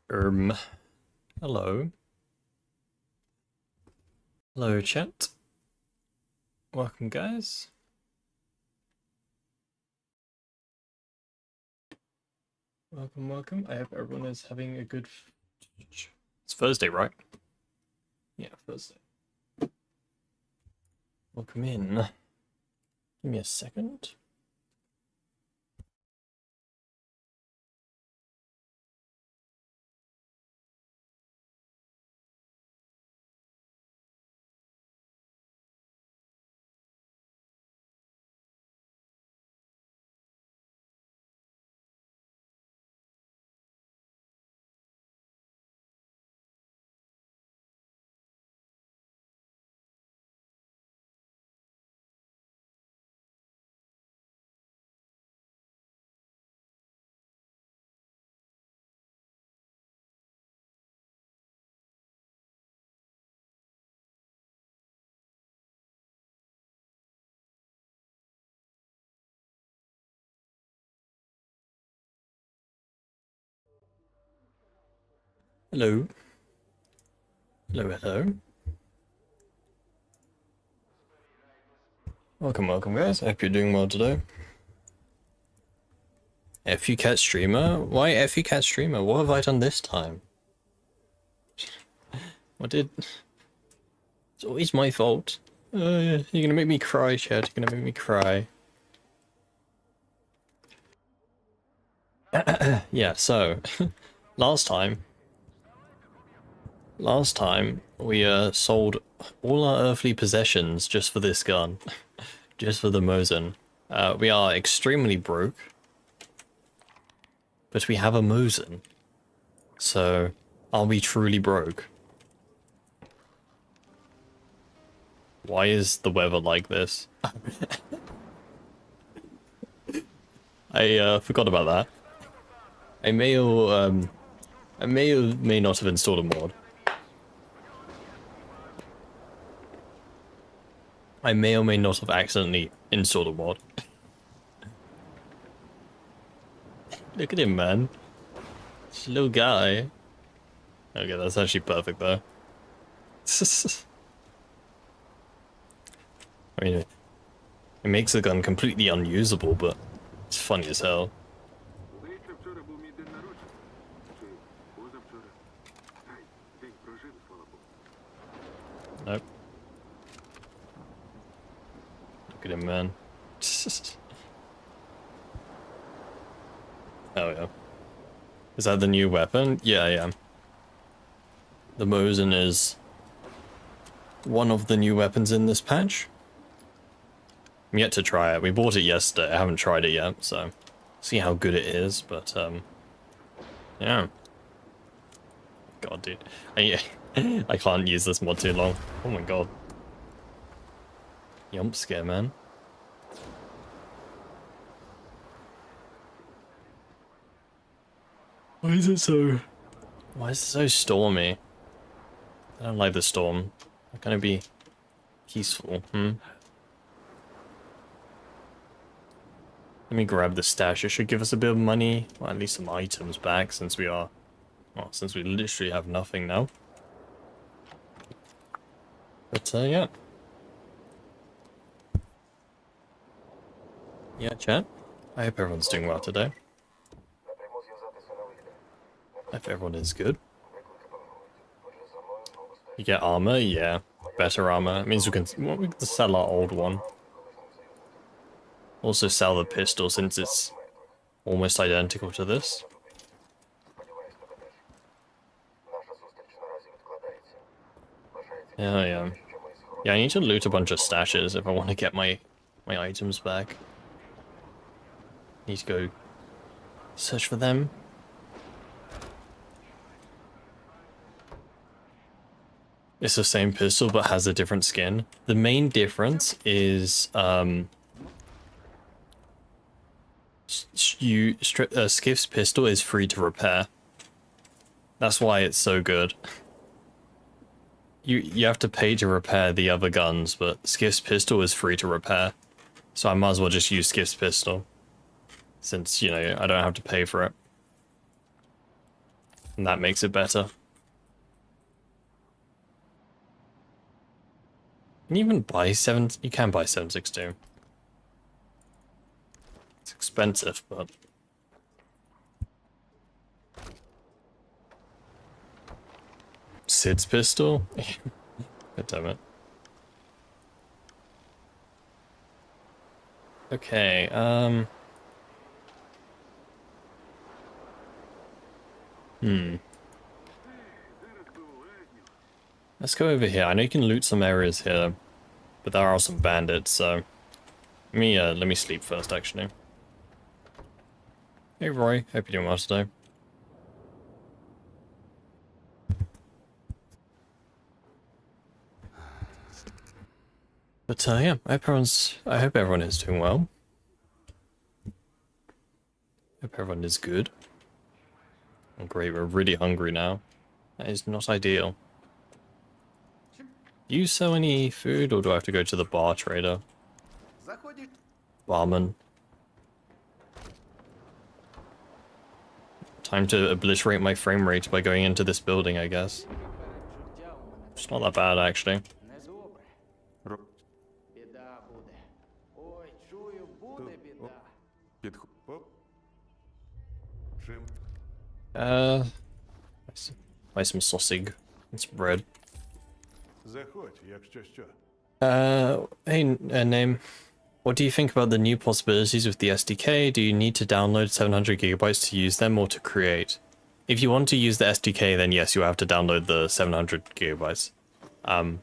Hello. Hello, chat. Welcome, guys. Welcome, welcome. I hope everyone is having a good... It's Thursday, right? Yeah, Thursday. Welcome in. Give me a second. Hello. Hello, hello. Welcome, welcome, guys. I hope you're doing well today. FUCat streamer? Why FUCat streamer? What have I done this time? What did... It's always my fault. Yeah. You're gonna make me cry, chat. You're gonna make me cry. Yeah, so... Last time we sold all our earthly possessions just for this gun. Just for the Mosin. We are extremely broke. But we have a Mosin. So, are we truly broke? Why is the weather like this? I forgot about that. I may or may not have installed a mod. I may or may not have accidentally installed a mod. Look at him, man. This little guy. Okay, that's actually perfect though. I mean, it makes the gun completely unusable, but it's funny as hell. Nope. Look at him, man. Oh yeah. Is that the new weapon? Yeah, yeah. The Mosin is one of the new weapons in this patch. I'm yet to try it. We bought it yesterday. I haven't tried it yet, so see how good it is, but yeah. God, dude. I can't use this mod too long. Oh my god. Jump scare, man. Why is it so stormy? I don't like the storm. I'm gonna be peaceful, Let me grab the stash. It should give us a bit of money, or at least some items back, since we literally have nothing now. But yeah. Yeah, chat. I hope everyone's doing well today. I hope everyone is good. You get armor? Yeah. Better armor. It means we can sell our old one. Also sell the pistol since it's almost identical to this. Yeah. Yeah, I need to loot a bunch of stashes if I want to get my items back. Need to go search for them. It's the same pistol but has a different skin. The main difference is Skiff's pistol is free to repair. That's why it's so good. You have to pay to repair the other guns, but Skiff's pistol is free to repair. So I might as well just use Skiff's pistol. Since, you know, I don't have to pay for it. And that makes it better. Can you even buy 7... You can buy 762. It's expensive, but... Sid's pistol? God damn it. Okay, let's go over here. I know you can loot some areas here, but there are some bandits, so... let me sleep first, actually. Hey Roy, hope you're doing well today. But yeah, I hope everyone is doing well. Hope everyone is good. Oh great, we're really hungry now. That is not ideal. Do you sell any food, or do I have to go to the bar trader? Barman. Time to obliterate my frame rate by going into this building, I guess. It's not that bad, actually. Buy some sausage and some bread. Hey, name. What do you think about the new possibilities with the SDK? Do you need to download 700 gigabytes to use them or to create? If you want to use the SDK, then yes, you have to download the 700 gigabytes. I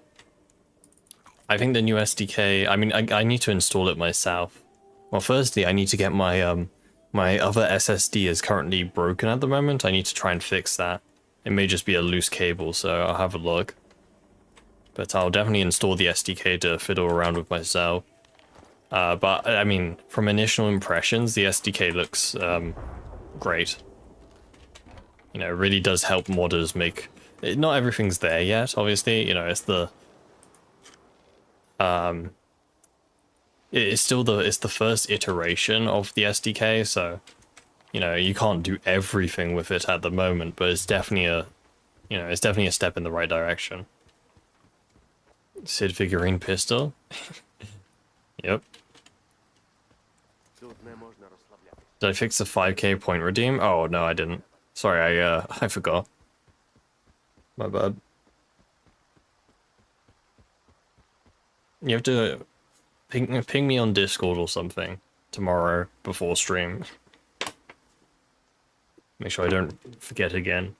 think the new SDK, I mean, I need to install it myself. Well, firstly, I need to get my, my other SSD is currently broken at the moment. I need to try and fix that. It may just be a loose cable, so I'll have a look. But I'll definitely install the SDK to fiddle around with myself. But, I mean, from initial impressions, the SDK looks great. You know, it really does help modders make... Not everything's there yet, obviously. You know, it's the... It's still it's the first iteration of the SDK, so... You know, you can't do everything with it at the moment, but it's definitely a... You know, it's definitely a step in the right direction. Sid figurine pistol? Yep. Did I fix the 5k point redeem? Oh, no, I didn't. Sorry, I forgot. My bad. You have to ping me on Discord or something tomorrow before stream. Make sure I don't forget again.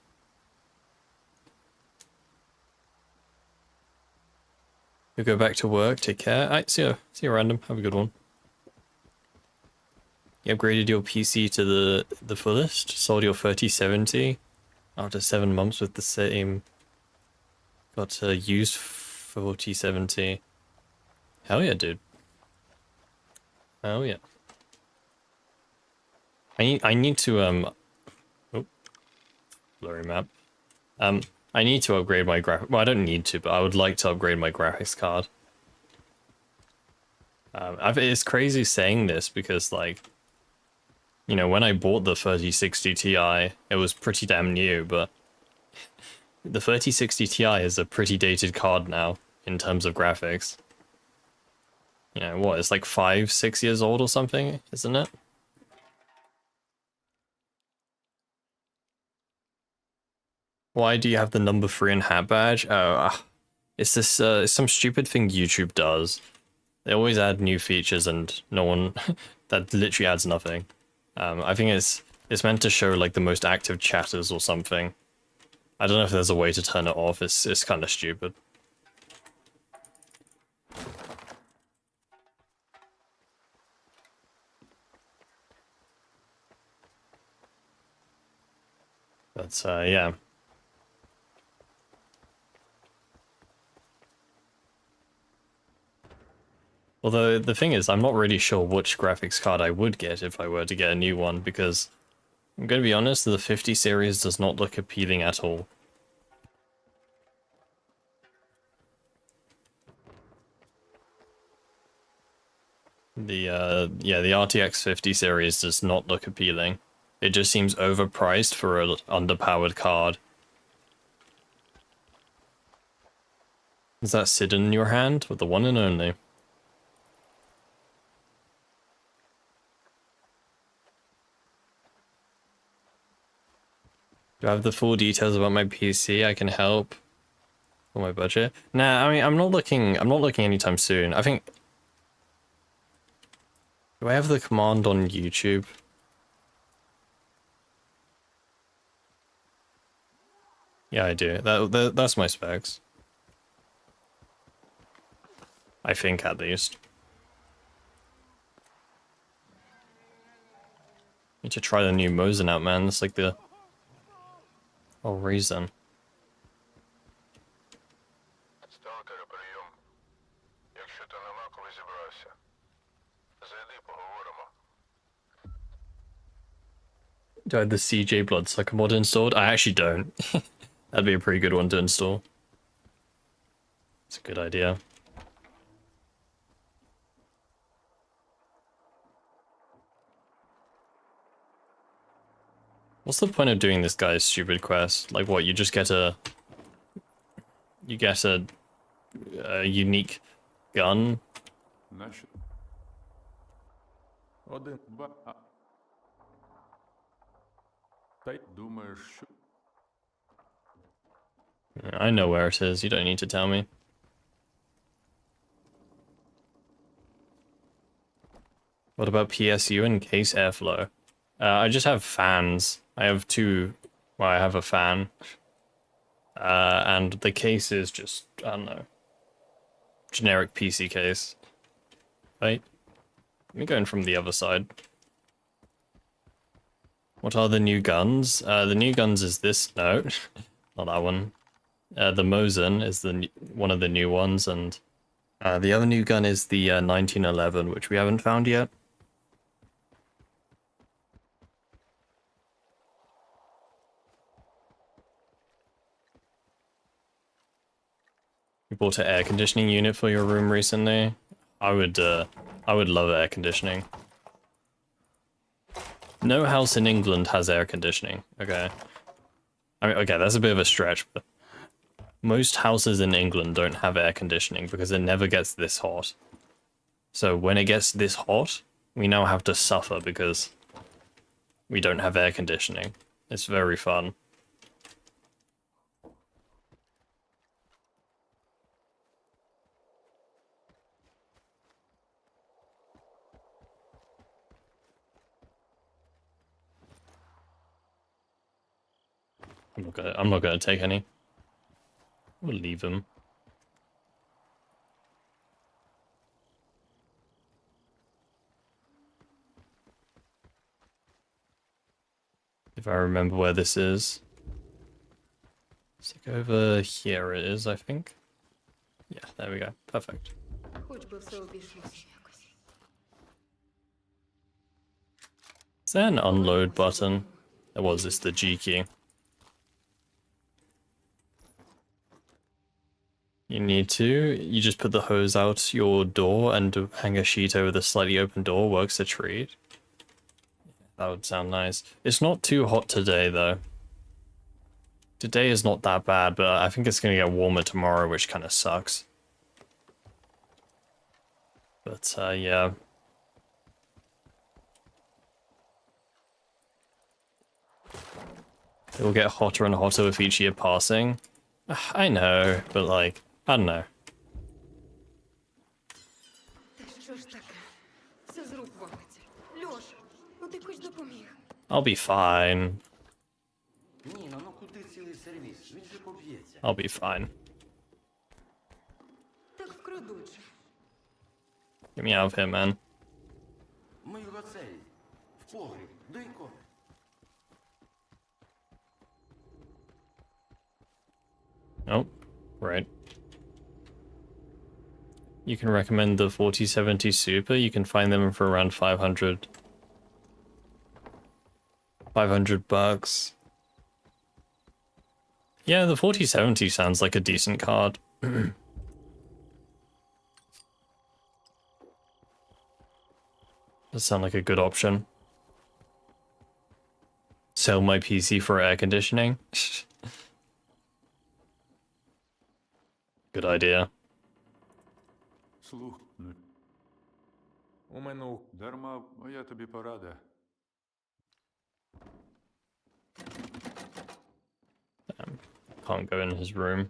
You go back to work, take care. Alright, see you random. Have a good one. You upgraded your PC to the fullest, sold your 3070 after 7 months with the same. Got a used 4070. Hell yeah, dude. Hell yeah. I need to oh, blurry map. I need to upgrade my well, I don't need to, but I would like to upgrade my graphics card. It's crazy saying this because, like, you know, when I bought the 3060 Ti, it was pretty damn new, but the 3060 Ti is a pretty dated card now in terms of graphics. You know, what, it's like 5-6 years old or something, isn't it? Why do you have the number 3 in hat badge? Oh, it's this, it's some stupid thing YouTube does. They always add new features and no one, that literally adds nothing. I think it's meant to show like the most active chatters or something. I don't know if there's a way to turn it off, it's kind of stupid. But, yeah. Although, the thing is, I'm not really sure which graphics card I would get if I were to get a new one, because, I'm gonna be honest, the 50 series does not look appealing at all. The, yeah, the RTX 50 series does not look appealing. It just seems overpriced for an underpowered card. Is that Sidon in your hand? With the one and only? Do I have the full details about my PC? I can help. For my budget? Nah, I mean, I'm not looking anytime soon. I think... Do I have the command on YouTube? Yeah, I do. That's my specs. I think, at least. Need to try the new Mosin out, man. That's like the whole reason. S.T.A.L.K.E R прийом. Якщо ти нема коли зібрався, зайди поговоримо. Do I have the CJ Bloodsucker mod installed? I actually don't. That'd be a pretty good one to install. It's a good idea. What's the point of doing this guy's stupid quest? Like what, you just get a... You get a unique gun? Наші. Один, два, а. Та й думаєш, що... I know where it is, you don't need to tell me. What about PSU and case airflow? I just have fans. I have two... Well, I have a fan. And the case is just, I don't know, generic PC case. Right? Let me go in from the other side. What are the new guns? The new guns is this. No, not that one. The Mosin is one of the new ones, and the other new gun is the 1911, which we haven't found yet. You bought an air conditioning unit for your room recently? I would love air conditioning. No house in England has air conditioning. Okay. I mean, okay, that's a bit of a stretch, but most houses in England don't have air conditioning because it never gets this hot. So when it gets this hot, we now have to suffer because we don't have air conditioning. It's very fun. I'm not gonna take any. We'll leave them. If I remember where this is. It's like over here it is, I think. Yeah, there we go. Perfect. Is there an unload button? There was, it's the G key. You need to. You just put the hose out your door and hang a sheet over the slightly open door. Works a treat. That would sound nice. It's not too hot today, though. Today is not that bad, but I think it's going to get warmer tomorrow, which kind of sucks. But, yeah. It will get hotter and hotter with each year passing. I know, but like, I don't know. I'll be fine. I'll be fine. Get me out of here, man. Nope. Right. You can recommend the 4070 Super. You can find them for around 500. 500 bucks. Yeah, the 4070 sounds like a decent card. Does sound like a good option. sell my PC for air conditioning. Good idea. Слух. Уминув. Дарма, моя тобі порада. Can't go in his room.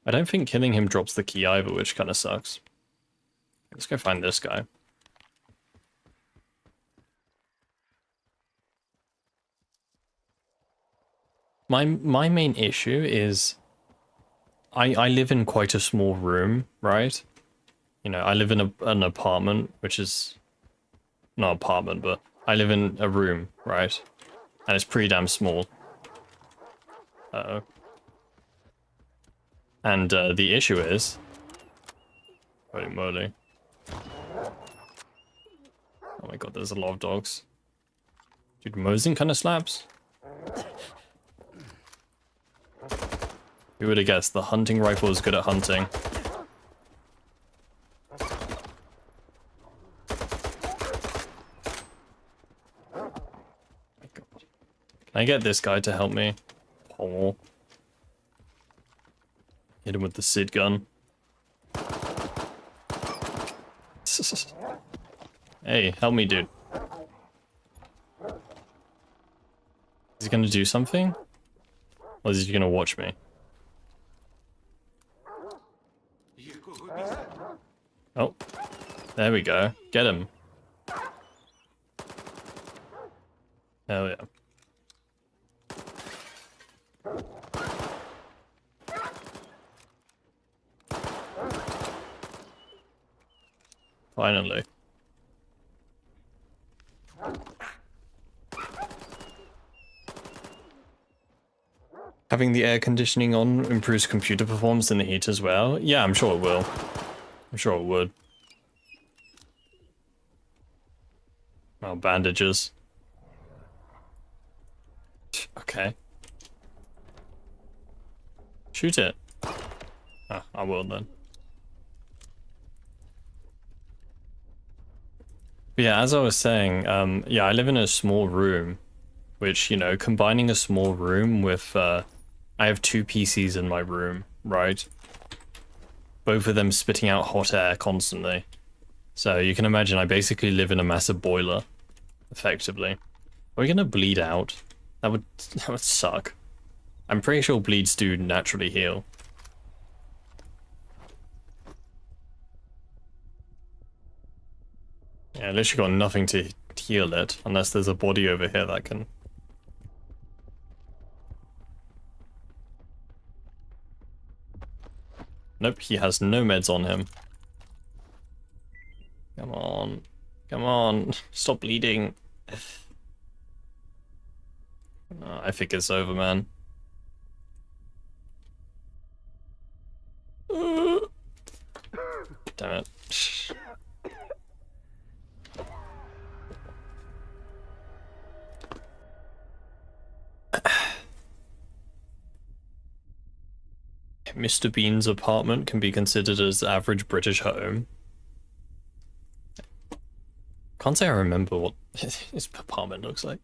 I don't think killing him drops the key either, which kind of sucks. Let's go find this guy. My main issue is I live in quite a small room, right? You know, I live in an apartment, which is not apartment, but I live in a room, right? And it's pretty damn small. Uh-oh. And the issue is... Holy moly. Oh my god, there's a lot of dogs. Dude, Mosin kind of slaps. Who would have guessed the hunting rifle is good at hunting? My god. Can I get this guy to help me? Oh. Hit him with the SID gun. Hey, help me, dude. Is he gonna do something? Or is he gonna watch me? Oh, there we go. Get him. Hell yeah. Finally. Having the air conditioning on improves computer performance in the heat as well. Yeah, I'm sure it will. I'm sure it would. Oh, bandages. Okay. Shoot it. Ah, I will then. But yeah, as I was saying, yeah, I live in a small room, which, you know, combining a small room with, I have 2 PCs in my room, right? Both of them spitting out hot air constantly. So you can imagine I basically live in a massive boiler, effectively. Are we gonna bleed out? That would suck. I'm pretty sure bleeds do naturally heal. Yeah, I literally got nothing to heal it, unless there's a body over here that can... Nope, he has no meds on him. Come on. Come on. Stop bleeding. I think it's over, man. Damn it. Mr. Bean's apartment can be considered as average British home. Can't say I remember what his apartment looks like.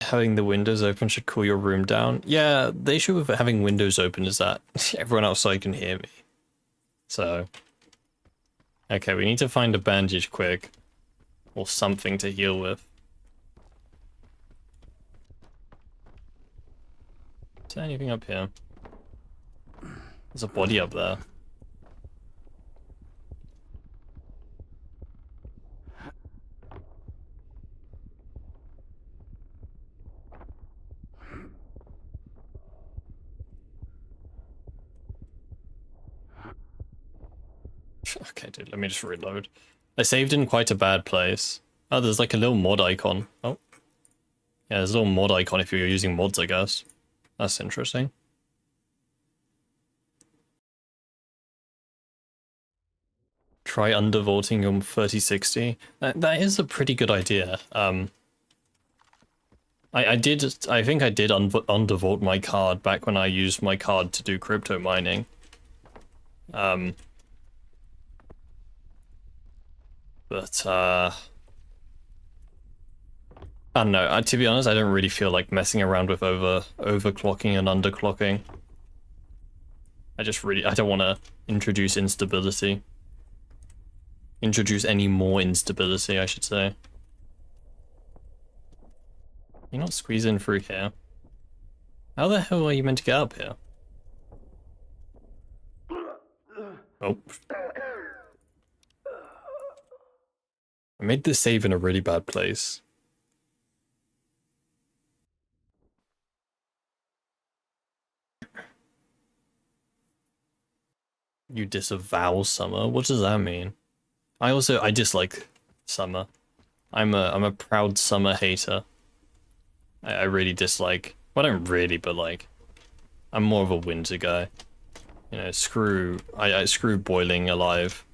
Having the windows open should cool your room down. Yeah, the issue with having windows open is that everyone outside can hear me. So... Okay, we need to find a bandage quick. Or something to heal with. Is there anything up here? There's a body up there. Okay, dude, let me just reload. I saved in quite a bad place. Oh, there's like a little mod icon. Oh. Yeah, there's a little mod icon if you're using mods, I guess. That's interesting. Try undervolting your 3060. That is a pretty good idea. I think I did undervolt my card back when I used my card to do crypto mining. But, I don't know. To be honest, I don't really feel like messing around with overclocking and underclocking. I don't want to introduce instability. Introduce any more instability, I should say. You're not squeezing through here. How the hell are you meant to get up here? Oh. I made this save in a really bad place. You disavow summer? What does that mean? I dislike summer. I'm a proud summer hater. I really dislike, well, I don't really, but like, I'm more of a winter guy. You know, I screw boiling alive.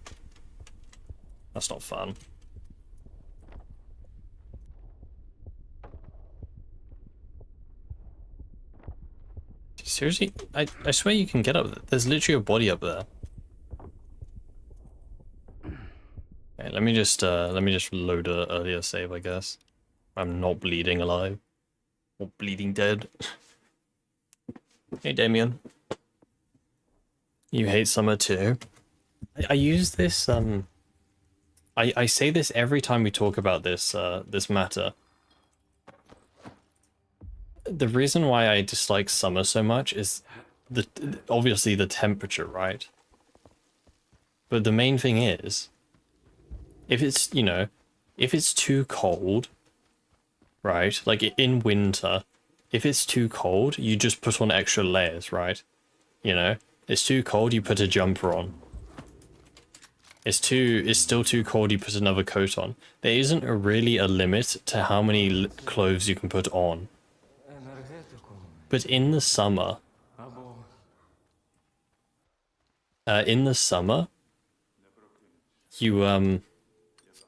That's not fun. Seriously? I swear you can get up there. There's literally a body up there. Okay, let me just load a earlier save, I guess. I'm not bleeding alive. Or bleeding dead. Hey, Damien. You hate summer too? I use this, I say this every time we talk about this, this matter. The reason why I dislike summer so much is obviously the temperature, right? But the main thing is, if it's, you know, if it's too cold, right? Like in winter, if it's too cold, you just put on extra layers, right? You know, it's too cold, you put a jumper on. It's still too cold, you put another coat on. There isn't really a limit to how many clothes you can put on. But in the summer, you,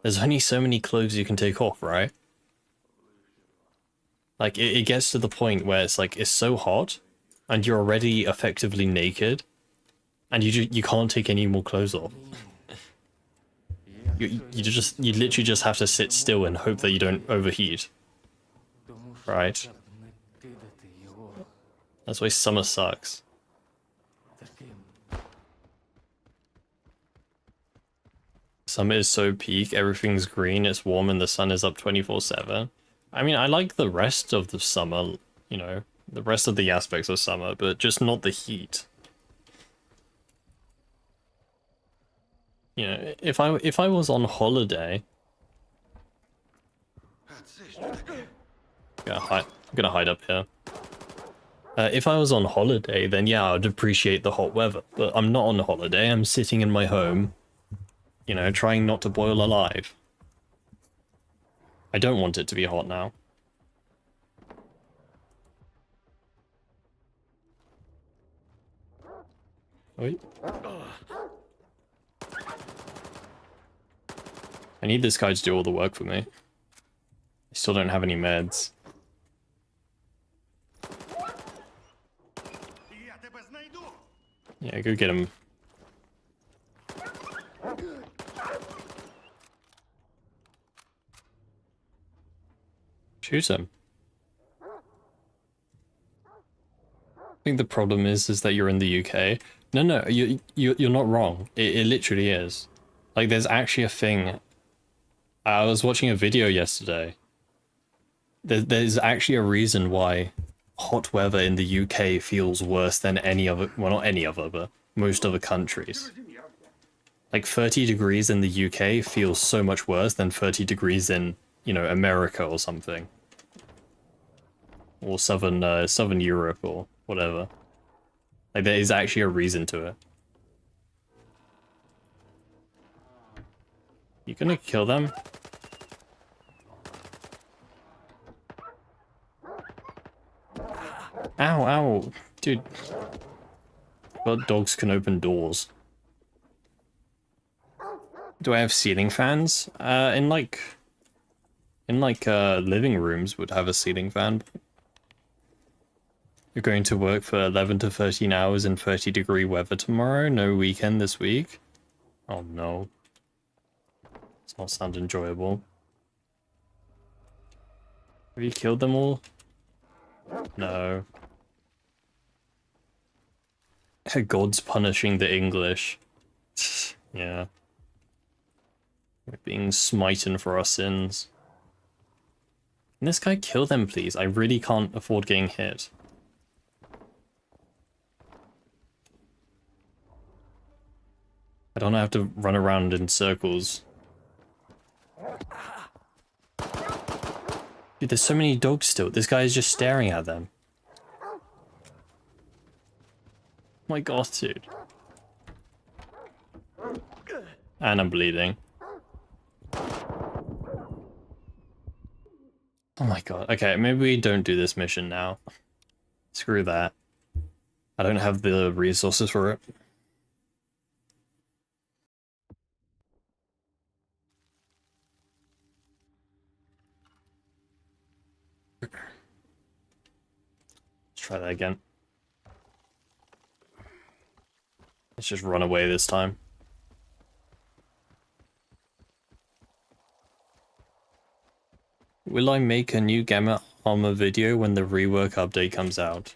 there's only so many clothes you can take off, right? Like, it gets to the point where it's like, it's so hot, and you're already effectively naked, and you can't take any more clothes off. You literally just have to sit still and hope that you don't overheat. Right? That's why summer sucks. Summer is so peak, everything's green, it's warm, and the sun is up 24/7. I mean, I like the rest of the summer, you know, the rest of the aspects of summer, but just not the heat. You know, if I was on holiday, I'm gonna hide up here. If I was on holiday, then yeah, I'd appreciate the hot weather. But I'm not on holiday. I'm sitting in my home, you know, trying not to boil alive. I don't want it to be hot now. Wait. I need this guy to do all the work for me. I still don't have any meds. Yeah, go get him. Shoot him. I think the problem is that you're in the UK. No, you're not wrong. It literally is. Like, there's actually a thing. I was watching a video yesterday. There's actually a reason why hot weather in the UK feels worse than any other, well, not any other, but most other countries. Like 30 degrees in the UK feels so much worse than 30 degrees in, you know, America or something. Or Southern Europe or whatever. Like, there is actually a reason to it. You gonna kill them? Ow, ow. Dude. But dogs can open doors. Do I have ceiling fans? In living rooms would have a ceiling fan. You're going to work for 11 to 13 hours in 30-degree weather tomorrow? No weekend this week? Oh no. Does not sound enjoyable. Have you killed them all? No. God's punishing the English. Yeah. We're being smitten for our sins. Can this guy kill them, please? I really can't afford getting hit. I don't have to run around in circles. Dude, there's so many dogs still. This guy is just staring at them. My god, dude. And I'm bleeding. Oh my god. Okay, maybe we don't do this mission now. Screw that. I don't have the resources for it. Let's try that again. Let's just run away this time. Will I make a new Gamma Armor video when the rework update comes out?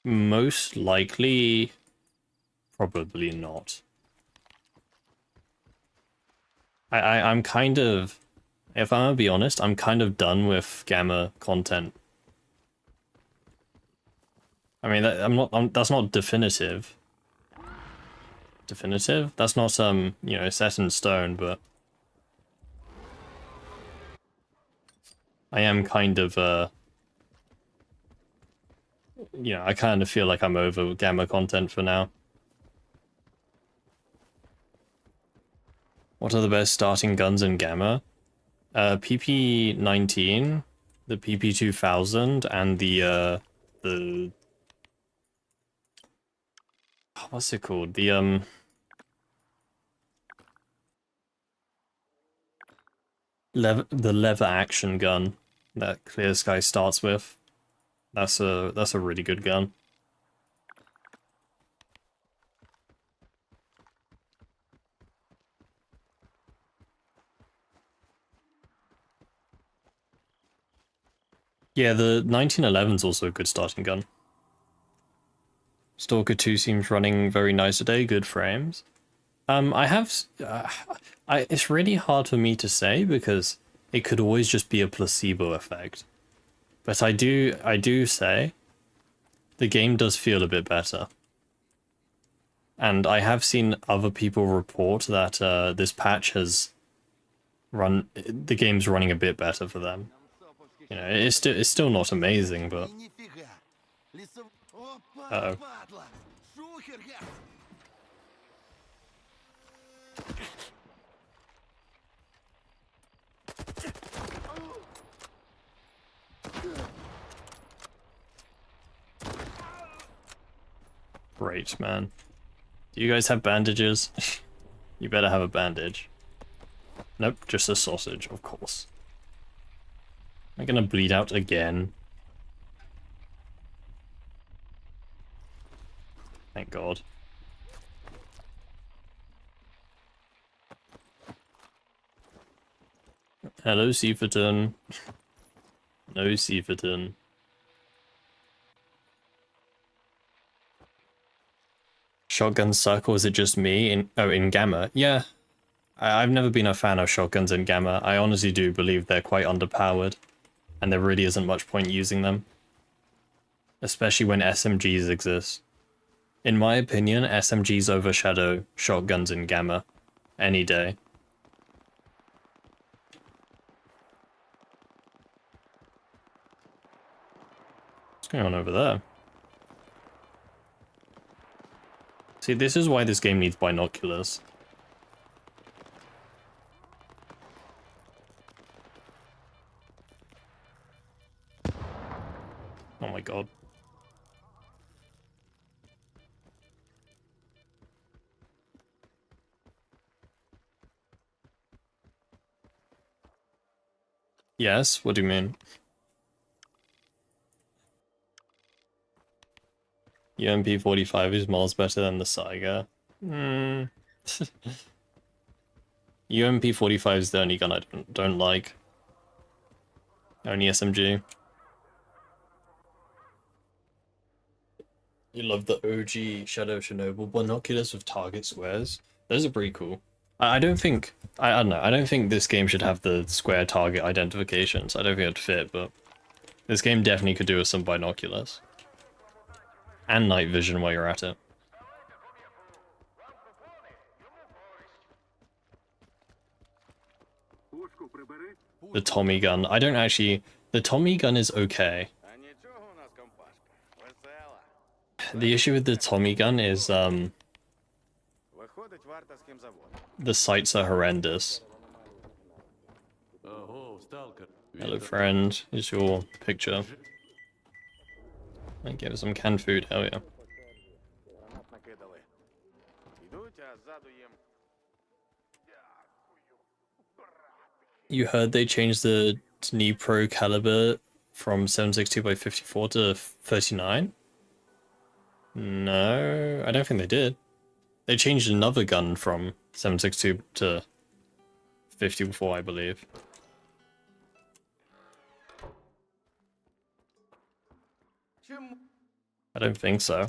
Most likely, probably not. I'm kind of, if I'm gonna be honest, I'm kind of done with Gamma content. I mean, that's not definitive. Definitive? That's not, you know, set in stone, but I am kind of, you know, I kind of feel like I'm over Gamma content for now. What are the best starting guns in Gamma? PP-19, the PP-2000, and the what's it called? The lever action gun that Clear Sky starts with. That's a really good gun. Yeah, the 1911 is also a good starting gun. Stalker 2 seems running very nice today, good frames. I have, it's really hard for me to say because it could always just be a placebo effect. But I do say the game does feel a bit better. And I have seen other people report that this patch has the game's running a bit better for them. You know, it's still not amazing, but uh-oh. Great, man. Do you guys have bandages? You better have a bandage. Nope, just a sausage, of course. Am I gonna bleed out again? Thank God. Hello, Seaferton. No, Seaferton. Shotgun suck, or is it just me? In Gamma? Yeah. I've never been a fan of shotguns in Gamma. I honestly do believe they're quite underpowered, and there really isn't much point using them. Especially when SMGs exist. In my opinion, SMGs overshadow shotguns in Gamma. Any day. What's going on over there? See, this is why this game needs binoculars. Oh my god. Yes? What do you mean? UMP-45 is miles better than the Saiga. Hmm. UMP-45 is the only gun I don't like. Only SMG. You love the OG Shadow Chernobyl binoculars with target squares. Those are pretty cool. I don't think I don't know. I don't think this game should have the square target identifications. I don't think it'd fit, but this game definitely could do with some binoculars and night vision while you're at it. The Tommy gun. I don't actually. The Tommy gun is okay. The issue with the Tommy gun is the sights are horrendous. Hello friend, here's your picture. I give some canned food, hell yeah. You heard they changed the Dnipro caliber from 7.62x54 to 39? No, I don't think they did. They changed another gun from 7.62 to 54, I believe. I don't think so.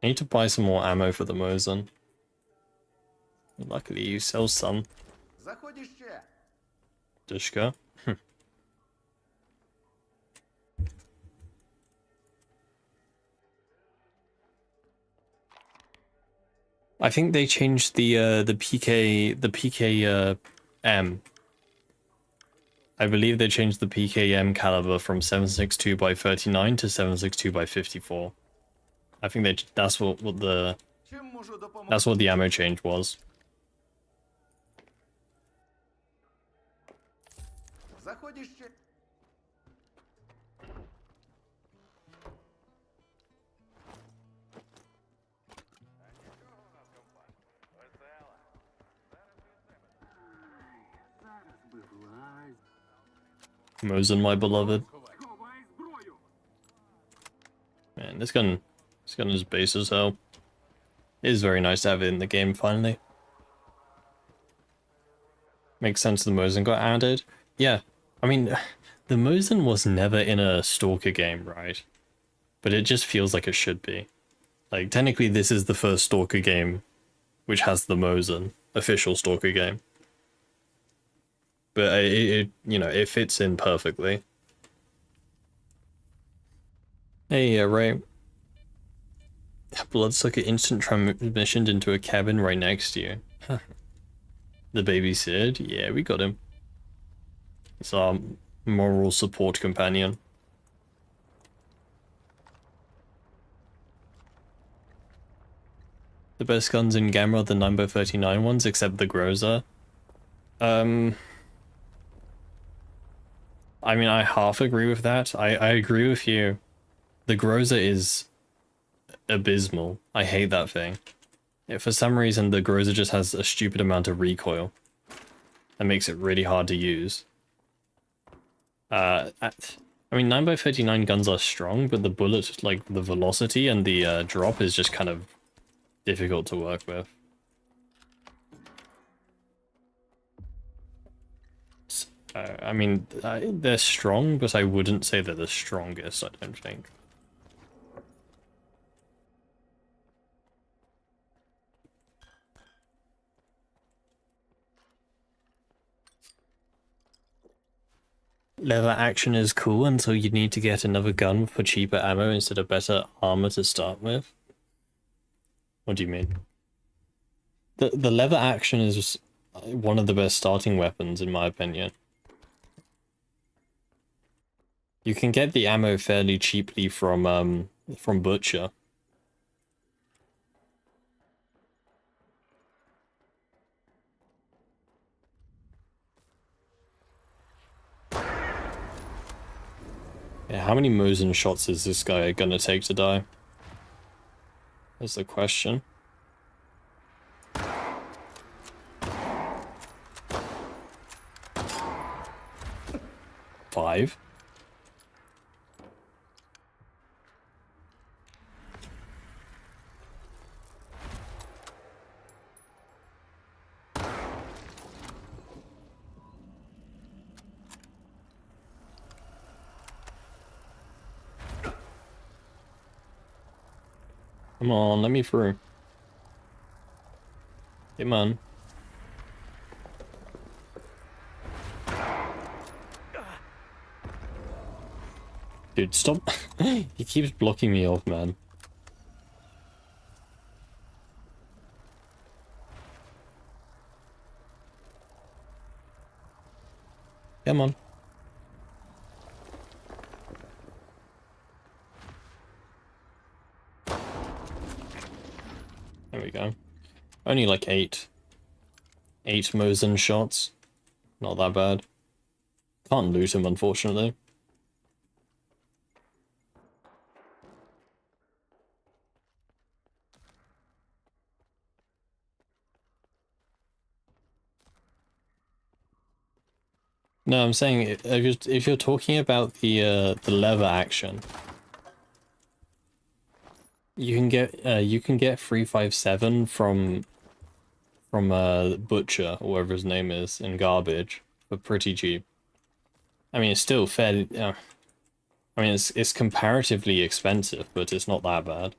I need to buy some more ammo for the Mosin. Luckily you sell some. Dushka. I think they changed the PKM. I believe they changed the PKM caliber from 7.62x39 to 7.62x54. I think that's what the ammo change was. Mosin, my beloved. Man, this gun is base as hell. It is very nice to have it in the game finally. Makes sense the Mosin got added. Yeah, I mean, the Mosin was never in a S.T.A.L.K.E.R game, right? But it just feels like it should be. Like, technically this is the first S.T.A.L.K.E.R game which has the Mosin. Official S.T.A.L.K.E.R game. But it you know, it fits in perfectly. Hey, Ray. Bloodsucker instant transmissioned into a cabin right next to you. The baby Sid? Yeah, we got him. It's our moral support companion. The best guns in Gamma are the 9x39 ones, except the Groza. I mean, I half agree with that. I agree with you. The Groza is abysmal. I hate that thing. Yeah, for some reason, the Groza just has a stupid amount of recoil. That makes it really hard to use. I mean, 9x39 guns are strong, but the bullet, like, the velocity and the drop is just kind of difficult to work with. I mean, they're strong, but I wouldn't say they're the strongest, I don't think. Lever action is cool until you need to get another gun for cheaper ammo instead of better armor to start with. What do you mean? The lever action is one of the best starting weapons, in my opinion. You can get the ammo fairly cheaply from Butcher. Yeah, how many Mosin shots is this guy gonna take to die? That's the question. 5. Come on, let me through. Come on. Dude, stop. He keeps blocking me off, man. Come on. There we go. Only like 8 Mosin shots. Not that bad. Can't loot him, unfortunately. No, I'm saying if you're talking about the lever action, you can get 357 from Butcher or whatever his name is in Garbage for pretty cheap. I mean, it's still fairly. I mean, it's comparatively expensive, but it's not that bad.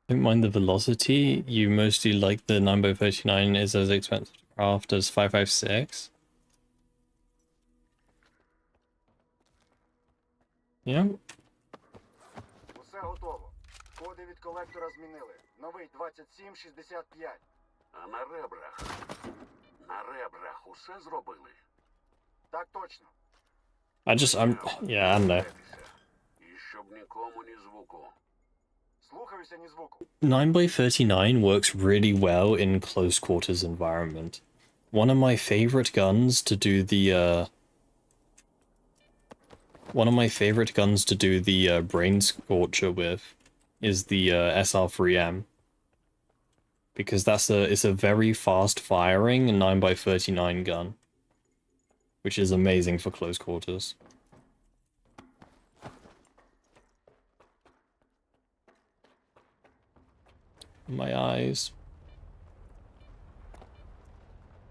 Don't mind the velocity. You mostly like the 9x39 is as expensive to craft as 556. Yeah. Усе готово. Коди від колектора змінили. Новий 2765. А на ребрах? На ребрах усе зробили? Так точно. Yeah, I don't know. І щоб нікому ні звуку. Слухаюся, ні звуку. 9x39 works really well in close quarters environment. One of my favorite guns to do the brain scorcher with is the SR3M, because it's a very fast firing 9x39 gun, which is amazing for close quarters. My eyes.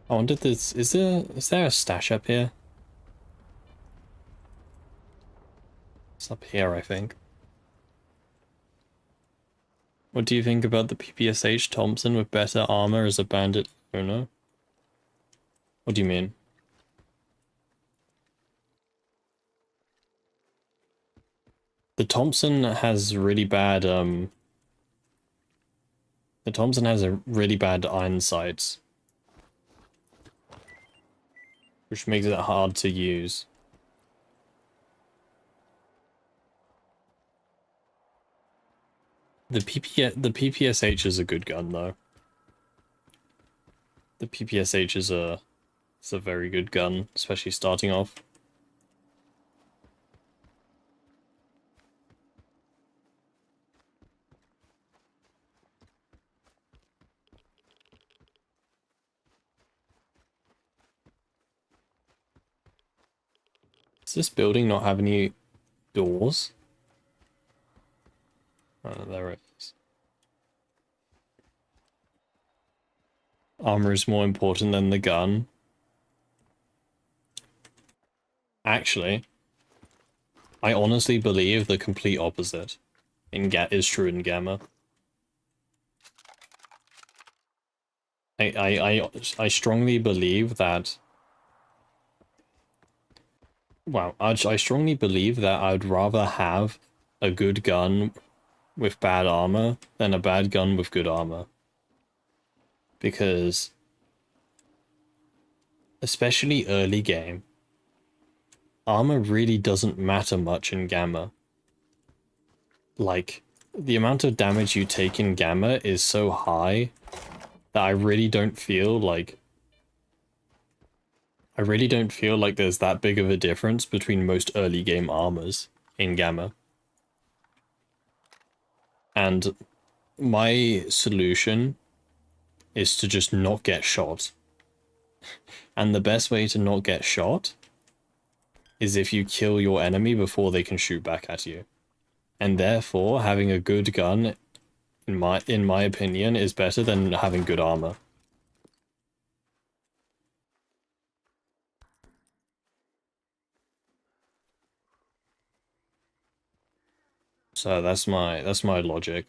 I wonder if is there a stash up here? It's up here, I think. What do you think about the PPSH Thompson with better armor as a bandit owner? What do you mean? The Thompson has really bad the Thompson has a really bad iron sights, which makes it hard to use. The PPSH is a good gun though. The PPSH is a very good gun, especially starting off. Does this building not have any doors? Oh, there it is. Armor is more important than the gun. Actually, I honestly believe the complete opposite is true in Gamma. I strongly believe that. Wow, I strongly believe that I'd rather have a good gun with bad armor than a bad gun with good armor. Because, especially early game, armor really doesn't matter much in Gamma. Like, the amount of damage you take in Gamma is so high that I really don't feel like I really don't feel like there's that big of a difference between most early game armors in Gamma. And my solution is to just not get shot. And the best way to not get shot is if you kill your enemy before they can shoot back at you. And therefore, having a good gun, in my opinion, is better than having good armor. So that's my logic.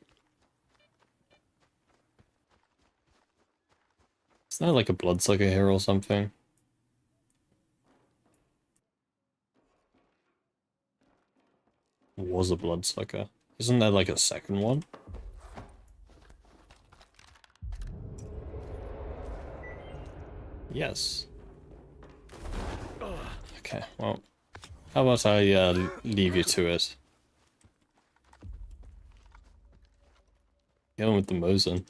Is there like a bloodsucker here or something? Was a bloodsucker. Isn't there like a second one? Yes. Okay, well, how about I leave you to it? Get on with the Mosin.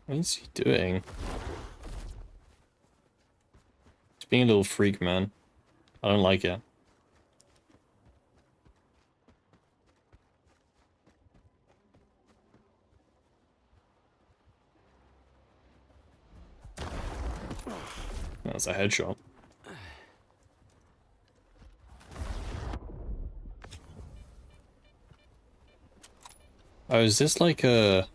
What is he doing? He's being a little freak, man. I don't like it. That's a headshot. Oh, is this like a...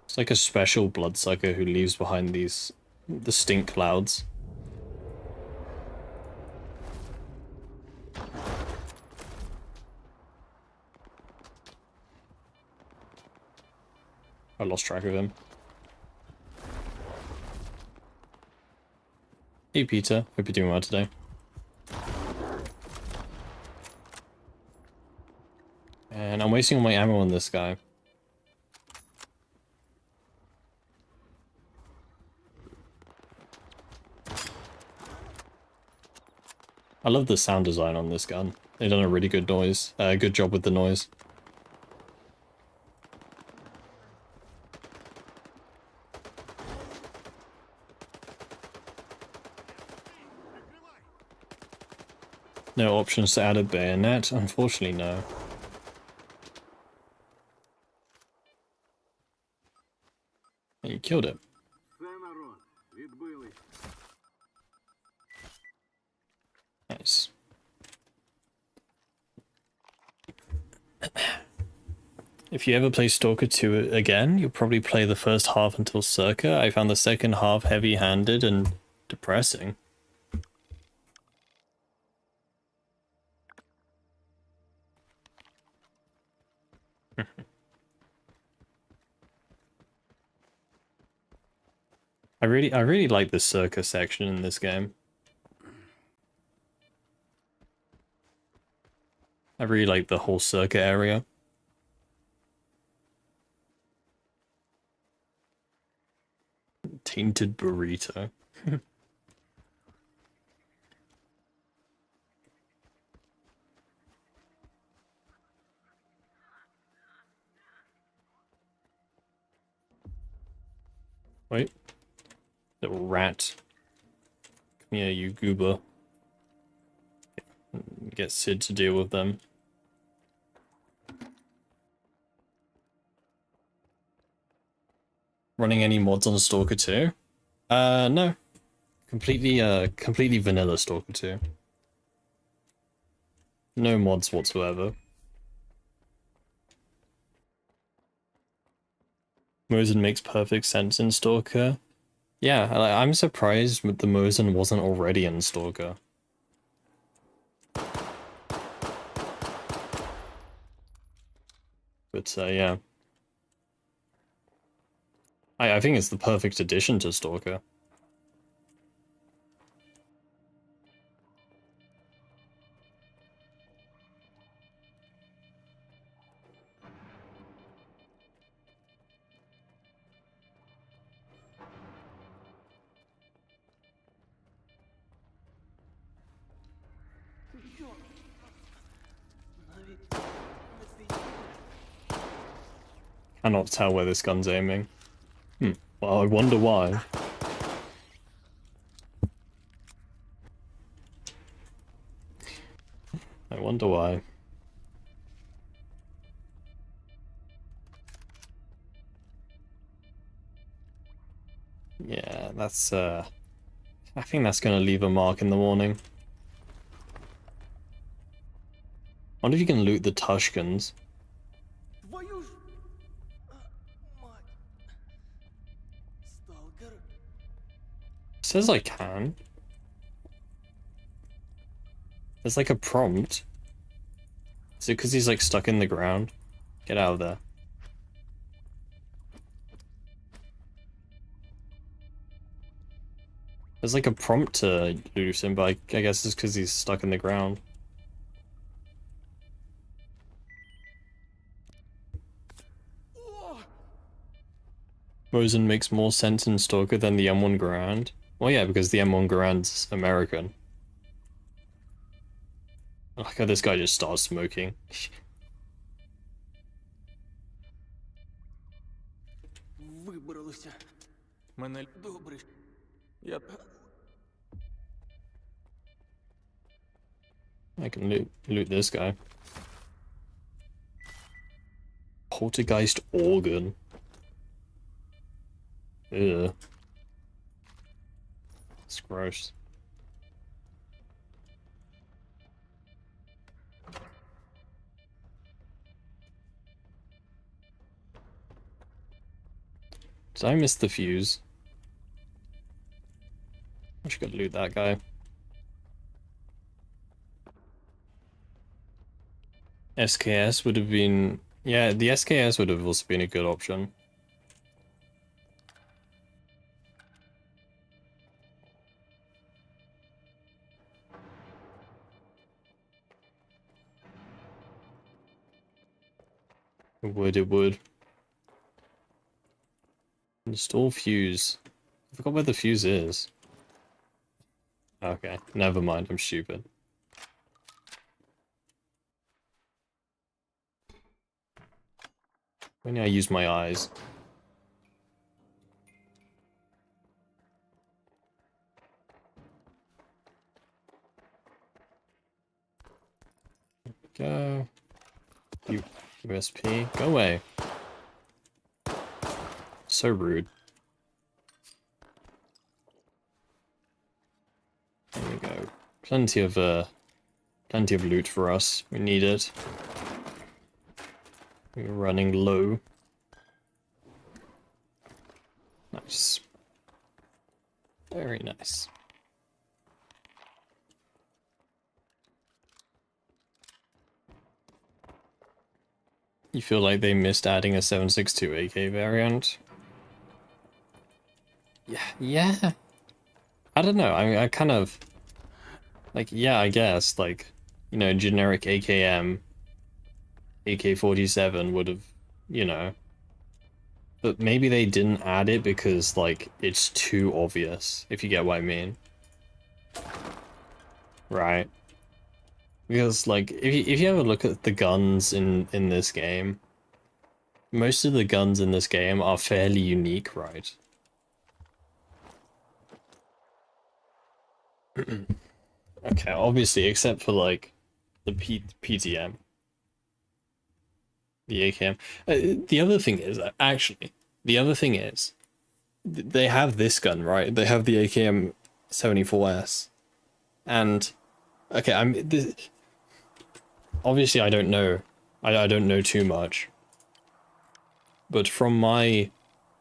It's like a special bloodsucker who leaves behind the stink clouds. I lost track of him. Hey Peter, hope you're doing well today. And I'm wasting all my ammo on this guy. I love the sound design on this gun. They've done a really good good job with the noise. No options to add a bayonet? Unfortunately, no. You killed it. Nice. If you ever play Stalker 2 again, you'll probably play the first half until Circa. I found the second half heavy-handed and depressing. I really like the Circa section in this game. I really like the whole Circa area. Tainted burrito. Wait. Little rat. Come here, you goober. Get Sid to deal with them. Running any mods on Stalker 2? No. Completely vanilla Stalker 2. No mods whatsoever. Mosin makes perfect sense in Stalker. Yeah, I'm surprised the Mosin wasn't already in Stalker. But yeah. I think it's the perfect addition to Stalker. Cannot tell where this gun's aiming. Well, I wonder why. I wonder why. Yeah, that's, I think that's gonna leave a mark in the morning. I wonder if you can loot the Tushkins. Твою ж мать. Сталкер. It says I can. There's like a prompt. Is it because he's like stuck in the ground? Get out of there. There's like a prompt to loot him, but I guess it's because he's stuck in the ground. Mosin makes more sense in Stalker than the M1 Garand. Well, yeah, because the M1 Garand's American. I like how this guy just starts smoking. Вибралися. Мене добре. Я I can loot this guy. Poltergeist organ. Ugh. It's gross. Did I miss the fuse? I should go loot that guy. SKS would have been... Yeah, the SKS would have also been a good option. It would. Install fuse. I forgot where the fuse is. Okay, never mind, I'm stupid. When I use my eyes. Go. USP. Go away. So rude. There we go. Plenty of loot for us. We need it. We're running low. Nice. Very nice. You feel like they missed adding a 7.62 AK variant? Yeah. I don't know, I kind of... Like, yeah, I guess, like, you know, generic AKM, AK-47 would have, you know... But maybe they didn't add it because, like, it's too obvious, if you get what I mean. Right. Because, like, if you have a look at the guns in this game, most of the guns in this game are fairly unique, right? Okay, obviously, except for, like, the PTM. The AKM. The other thing is, actually, they have this gun, right? They have the AKM 74S. And, okay, obviously I don't know. I don't know too much. But from my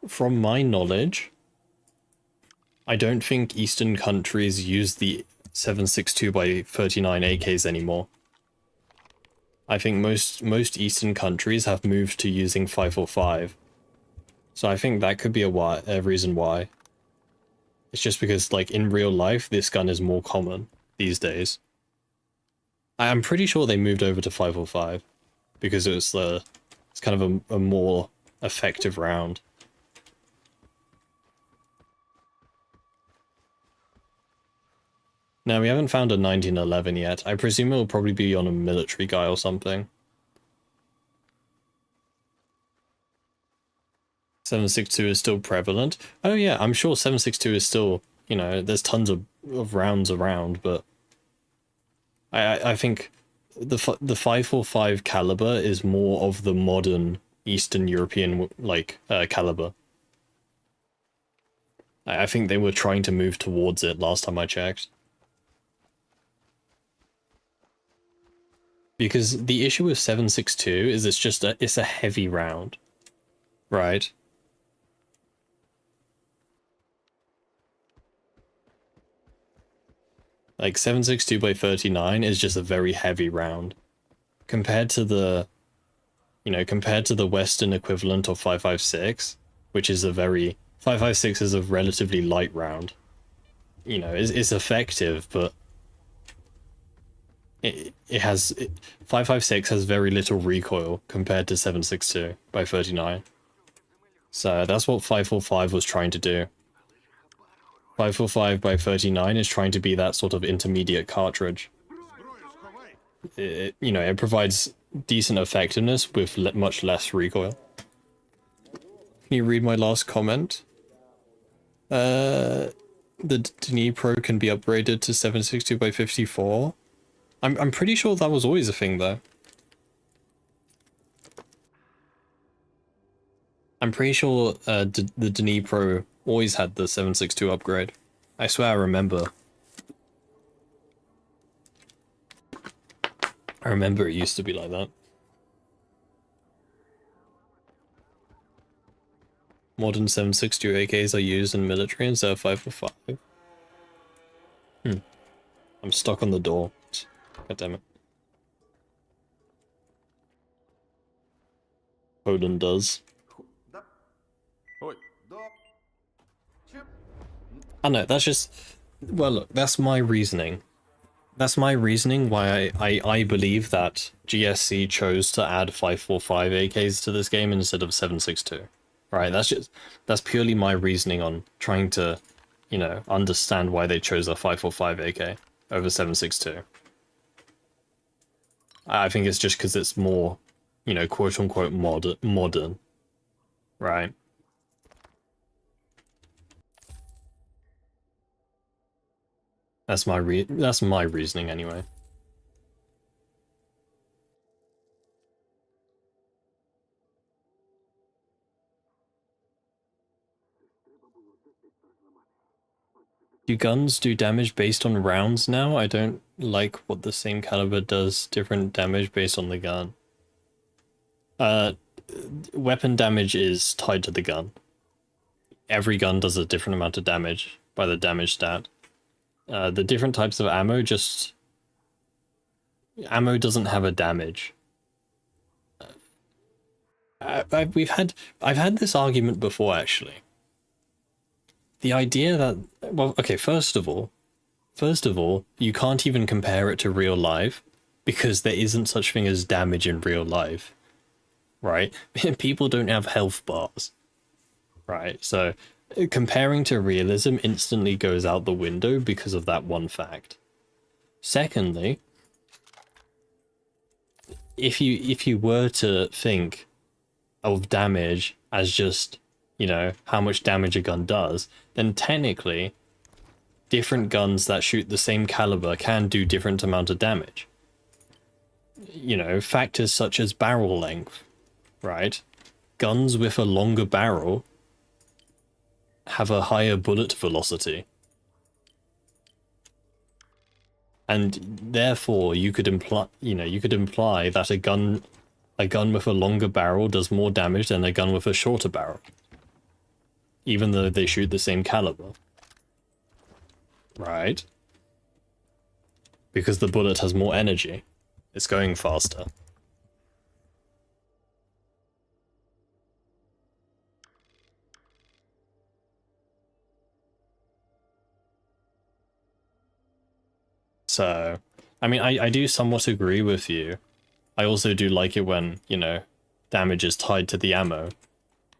knowledge, I don't think Eastern countries use the 7.62x39 AKs anymore. I think most Eastern countries have moved to using 5.45. So I think that could be a reason why. It's just because, like, in real life, this gun is more common these days. I'm pretty sure they moved over to 5.45 because it's kind of a more effective round. Now, we haven't found a 1911 yet. I presume it'll probably be on a military guy or something. 7.62 is still prevalent. Oh yeah, I'm sure 7.62 is still, you know, there's tons of rounds around, but I think the 5.45 caliber is more of the modern Eastern European like caliber. I think they were trying to move towards it last time I checked. Because the issue with 7.62 is it's a heavy round, right? Like 7.62 by 39 is just a very heavy round compared to the, you know, compared to the Western equivalent of 5.56, which is a very 5.56 is a relatively light round. You know, it's effective, but it has 5.56 has very little recoil compared to 7.62 by 39. So that's what 5.45 was trying to do. 5.45 by 39 is trying to be that sort of intermediate cartridge. You know, it provides decent effectiveness with much less recoil. Can you read my last comment? The Dnipro can be upgraded to 7.62 by 54. I'm pretty sure that was always a thing though. I'm pretty sure the Dnipro always had the 7.62 upgrade. I swear I remember. I remember it used to be like that. Modern 7.62 AKs are used in military instead of 5.45. I'm stuck on the door. God damn it. Poland does. Ой. I know, that's just... Well, look, that's my reasoning. That's my reasoning why I believe that GSC chose to add 5.45 AKs to this game instead of 7.62. Right, that's purely my reasoning on trying to, you know, understand why they chose a 5.45 AK over 7.62. I think it's just because it's more, you know, quote-unquote modern, right? That's my reasoning anyway. Do guns do damage based on rounds now? I don't like what the same caliber does different damage based on the gun. Weapon damage is tied to the gun. Every gun does a different amount of damage by the damage stat. The different types of ammo just... Ammo doesn't have a damage. I've had this argument before, actually. The idea that... Well, okay, first of all, you can't even compare it to real life, because there isn't such thing as damage in real life. Right? People don't have health bars. Right? So, comparing to realism instantly goes out the window because of that one fact. Secondly, if you were to think of damage as just, you know, how much damage a gun does, then technically different guns that shoot the same caliber can do different amount of damage. You know, factors such as barrel length, right? Guns with a longer barrel have a higher bullet velocity. And therefore you could imply that a gun with a longer barrel does more damage than a gun with a shorter barrel, even though they shoot the same caliber. Right? Because the bullet has more energy. It's going faster. So, I mean, I do somewhat agree with you. I also do like it when, you know, damage is tied to the ammo,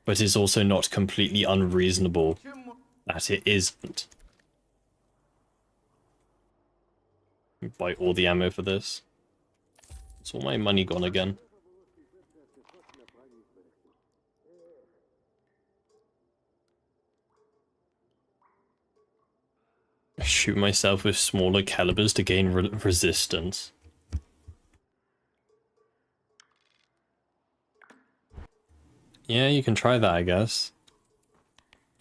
but it's also not completely unreasonable that it isn't. Buy all the ammo for this. It's all my money gone again. shoot myself with smaller calibers to gain resistance. Yeah, you can try that, I guess.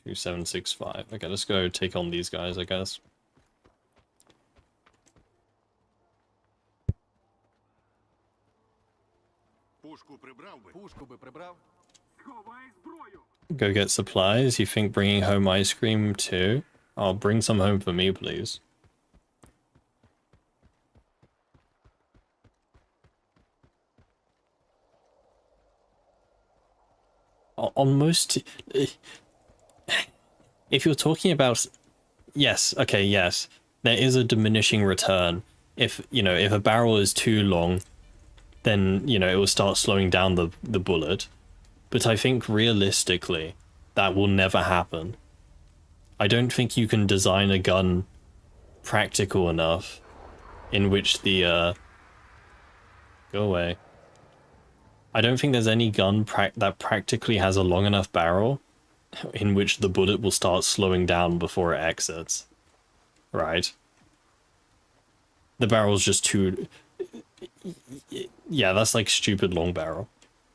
2765. Okay, let's go take on these guys, I guess. Пушку прибрав би. Пушку би прибрав. Go get supplies. You think bringing home ice cream too? I'll bring some home for me, please. On most... If you're talking about... Yes, okay, yes. There is a diminishing return. If, you know, if a barrel is too long, then, you know, it will start slowing down the bullet. But I think realistically, that will never happen. I don't think you can design a gun practical enough in which the, Go away. I don't think there's any gun that practically has a long enough barrel in which the bullet will start slowing down before it exits. Right? The barrel's just too... Yeah, that's like stupid long barrel,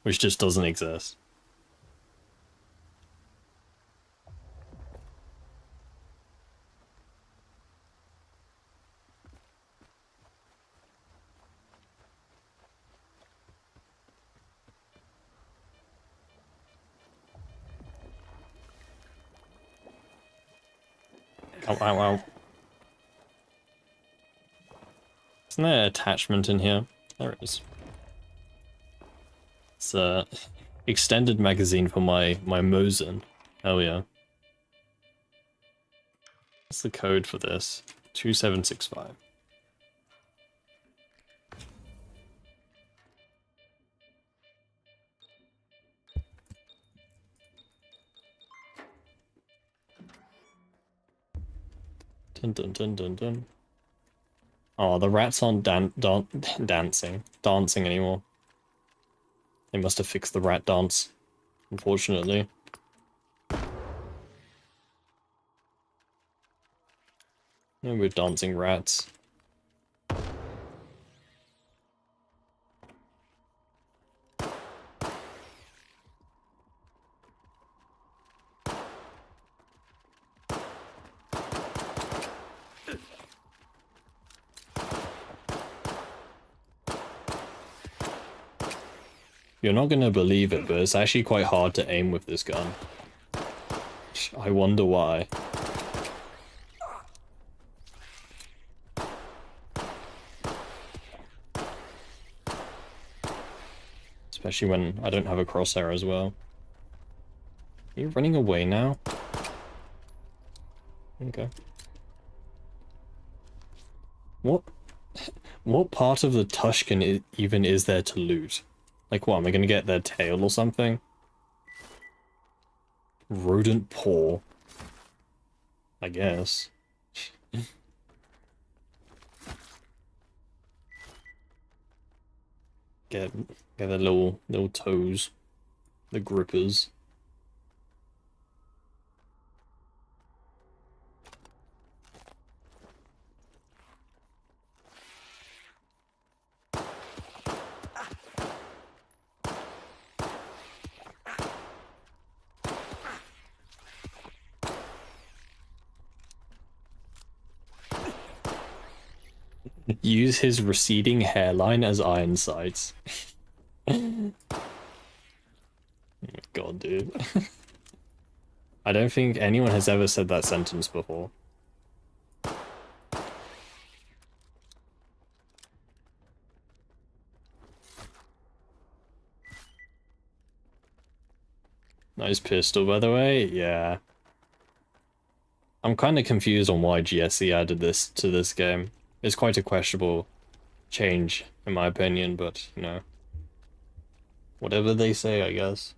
which just doesn't exist. Oh, wow, wow. Isn't there an attachment in here? There it is. It's a extended magazine for my Mosin. Hell yeah. What's the code for this? 2765. Dun dun dun dun dun. Oh, the rats aren't dancing anymore. They must have fixed the rat dance, unfortunately. And we're dancing rats. You're not gonna believe it, but it's actually quite hard to aim with this gun. I wonder why. Especially when I don't have a crosshair as well. Are you running away now? Okay. What part of the Tushkin even is there to loot? Like what, am I gonna get their tail or something? Rodent paw. I guess. Get their little toes. The grippers. Use his receding hairline as iron sights. God, dude. I don't think anyone has ever said that sentence before. Nice pistol, by the way. Yeah. I'm kind of confused on why GSC added this to this game. It's quite a questionable change, in my opinion, but, you know. Whatever they say, I guess.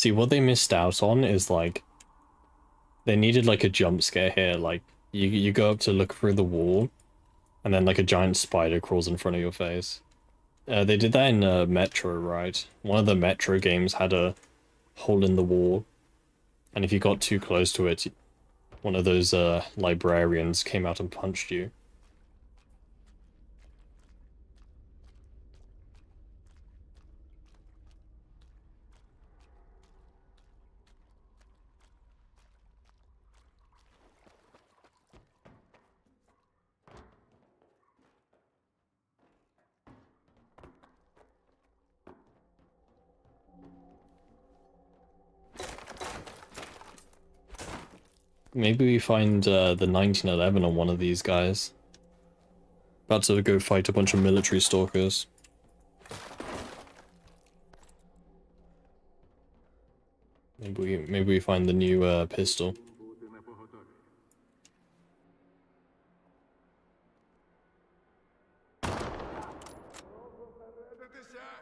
See, what they missed out on is like they needed like a jump scare here. Like you go up to look through the wall, and then like a giant spider crawls in front of your face. They did that in Metro, right? One of the Metro games had a hole in the wall, and if you got too close to it, one of those librarians came out and punched you. Maybe we find the 1911 on one of these guys. About to go fight a bunch of military stalkers. Maybe we find the new pistol.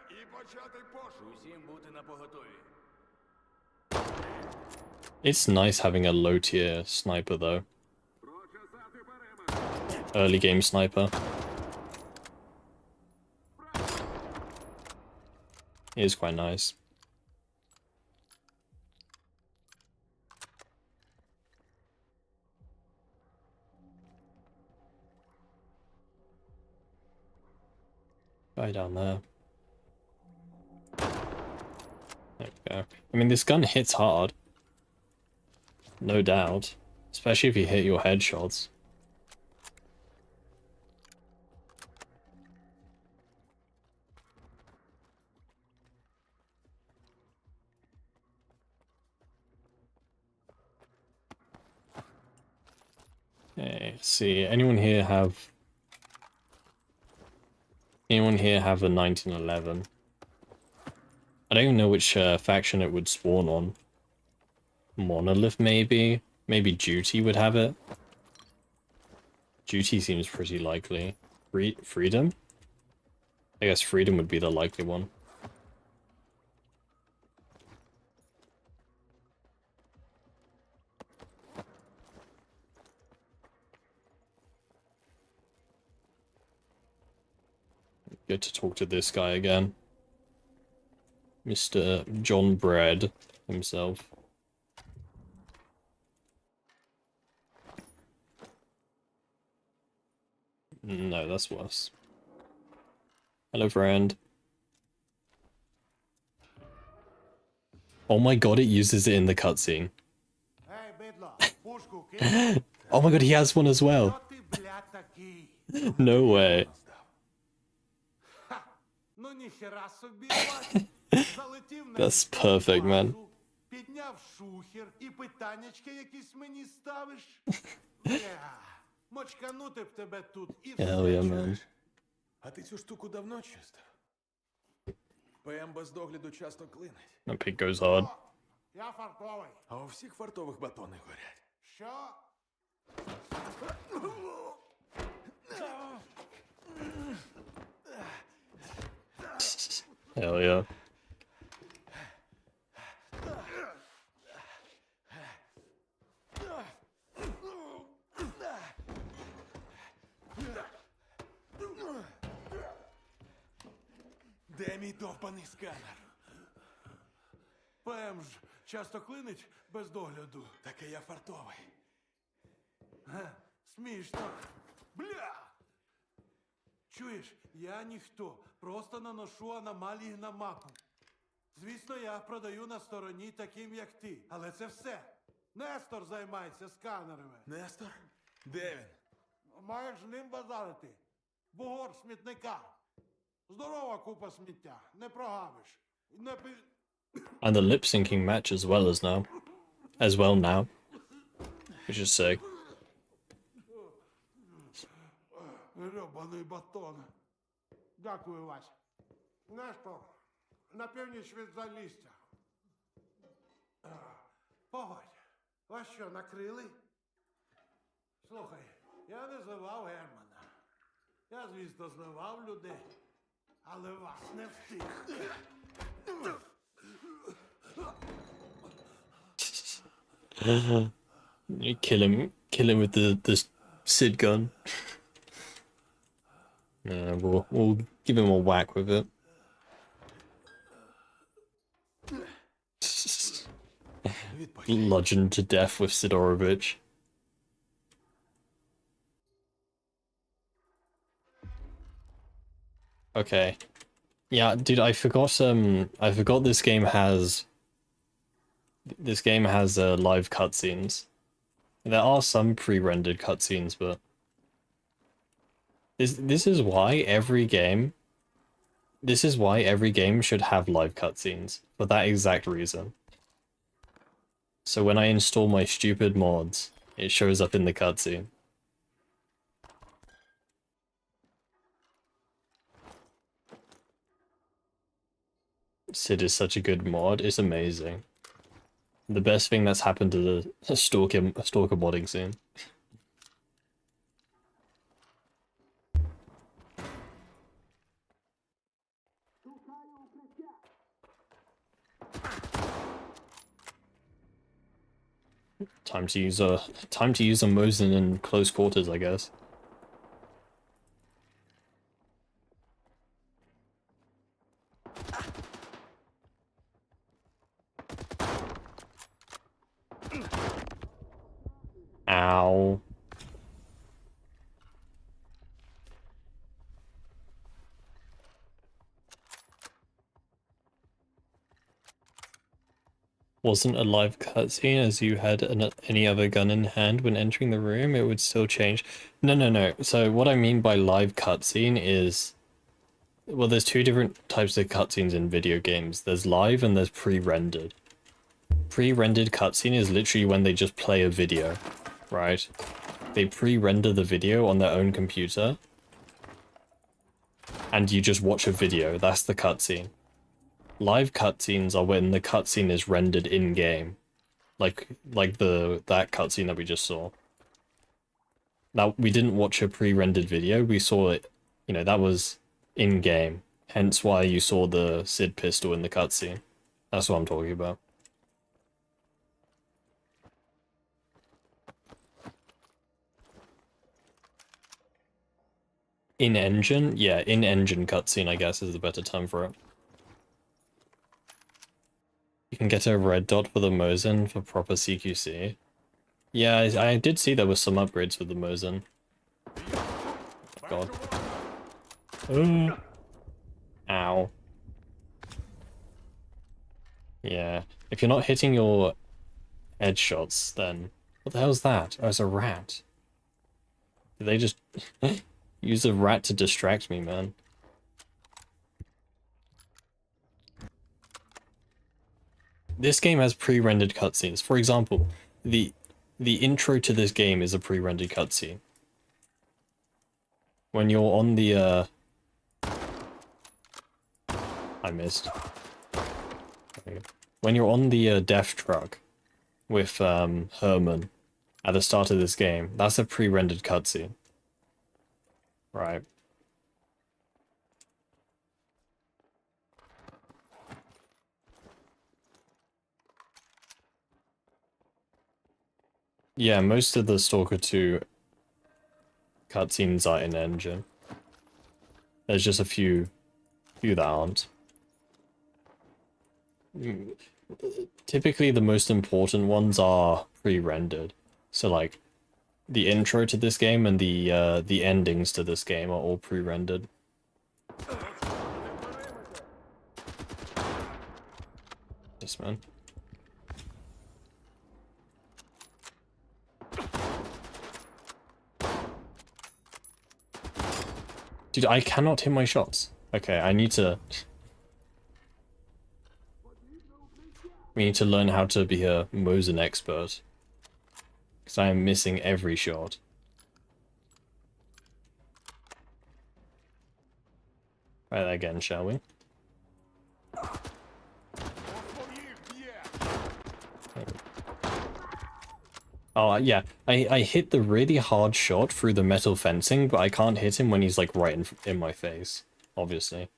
І почати пошук. Усім бути на поготові. It's nice having a low tier sniper though. Early game sniper. It is quite nice. Guy down there. There we go. I mean, this gun hits hard. No doubt. Especially if you hit your headshots. Okay, let's see. Anyone here have a 1911? I don't even know which faction it would spawn on. Monolith, maybe? Maybe Duty would have it. Duty seems pretty likely. Freedom? I guess Freedom would be the likely one. Good to talk to this guy again. Mr. John Bread himself. No, that's worse. Hello, friend. Oh my god, it uses it in the cutscene. Oh my god, he has one as well. No way. That's perfect, man. Підняв шухер і питаннячки якісь мені ставиш. Мочканути б тебе тут і все. Hell yeah, man. А ти цю штуку давно чистив? ПМ без догляду часто клинить. That pig goes hard. Я фартовий. А у всіх фартових батони горять. Що? Hell yeah. Де мій довбаний сканер? ПМ ж часто клинить без догляду. Таке я фартовий. Смішно. Бля! Чуєш, я ніхто. Просто наношу аномалії на мапу. Звісно, я продаю на стороні таким, як ти. Але це все. Нестор займається сканерами. Нестор? Де він? Маєш з ним базарити. Бугор смітника. Здорова купа сміття. Не прогавиш. Не пи... And the lip syncing match as well now. Which is sick. Гребаний батон. Дякую, Вася. Нестор, на північ від Залісся. Погодь, вас що, накрили? Слухай, я не зливав Германа. Я, звісно, зливав людей. Але вас не встиг. You kill him with the Sid gun. Yeah, we'll give him a whack with it. Bludgeoned to death with Sidorovich. Okay. Yeah, dude, I forgot this game has live cutscenes. There are some pre-rendered cutscenes, but this is why every game should have live cutscenes, for that exact reason. So when I install my stupid mods, it shows up in the cutscene. Sid is such a good mod, it's amazing. The best thing that's happened to the stalker modding scene. Time to use a Mosin in close quarters, I guess. Ow. Wasn't a live cutscene as you had any other gun in hand when entering the room, it would still change. No. So what I mean by live cutscene is, well, there's two different types of cutscenes in video games. There's live and there's pre-rendered. Pre-rendered cutscene is literally when they just play a video, right? They pre-render the video on their own computer, and you just watch a video. That's the cutscene. Live cutscenes are when the cutscene is rendered in-game, like that cutscene that we just saw. Now, we didn't watch a pre-rendered video. We saw it, that was in-game. Hence why you saw the Sid pistol in the cutscene. That's what I'm talking about. In-engine? Yeah, in-engine cutscene, I guess, is the better term for it. You can get a red dot for the Mosin for proper CQC. Yeah, I did see there was some upgrades with the Mosin. God. Ow. Yeah. If you're not hitting your headshots, then... What the hell's that? Oh, it's a rat. Did they just use a rat to distract me, man? This game has pre-rendered cutscenes. For example, the intro to this game is a pre-rendered cutscene. When you're on the I missed. When you're on the death truck with Herman at the start of this game, that's a pre-rendered cutscene. Right. Yeah, most of the S.T.A.L.K.E.R 2 cutscenes are in engine. There's just a few that aren't. Typically the most important ones are pre-rendered. So like the intro to this game and the endings to this game are all pre-rendered. Yes, man. Dude, I cannot hit my shots. Okay, I need to... We need to learn how to be a Mosin expert. Because I am missing every shot. Try that again, shall we? Oh, yeah. I hit the really hard shot through the metal fencing, but I can't hit him when he's, like, right in my face. Obviously.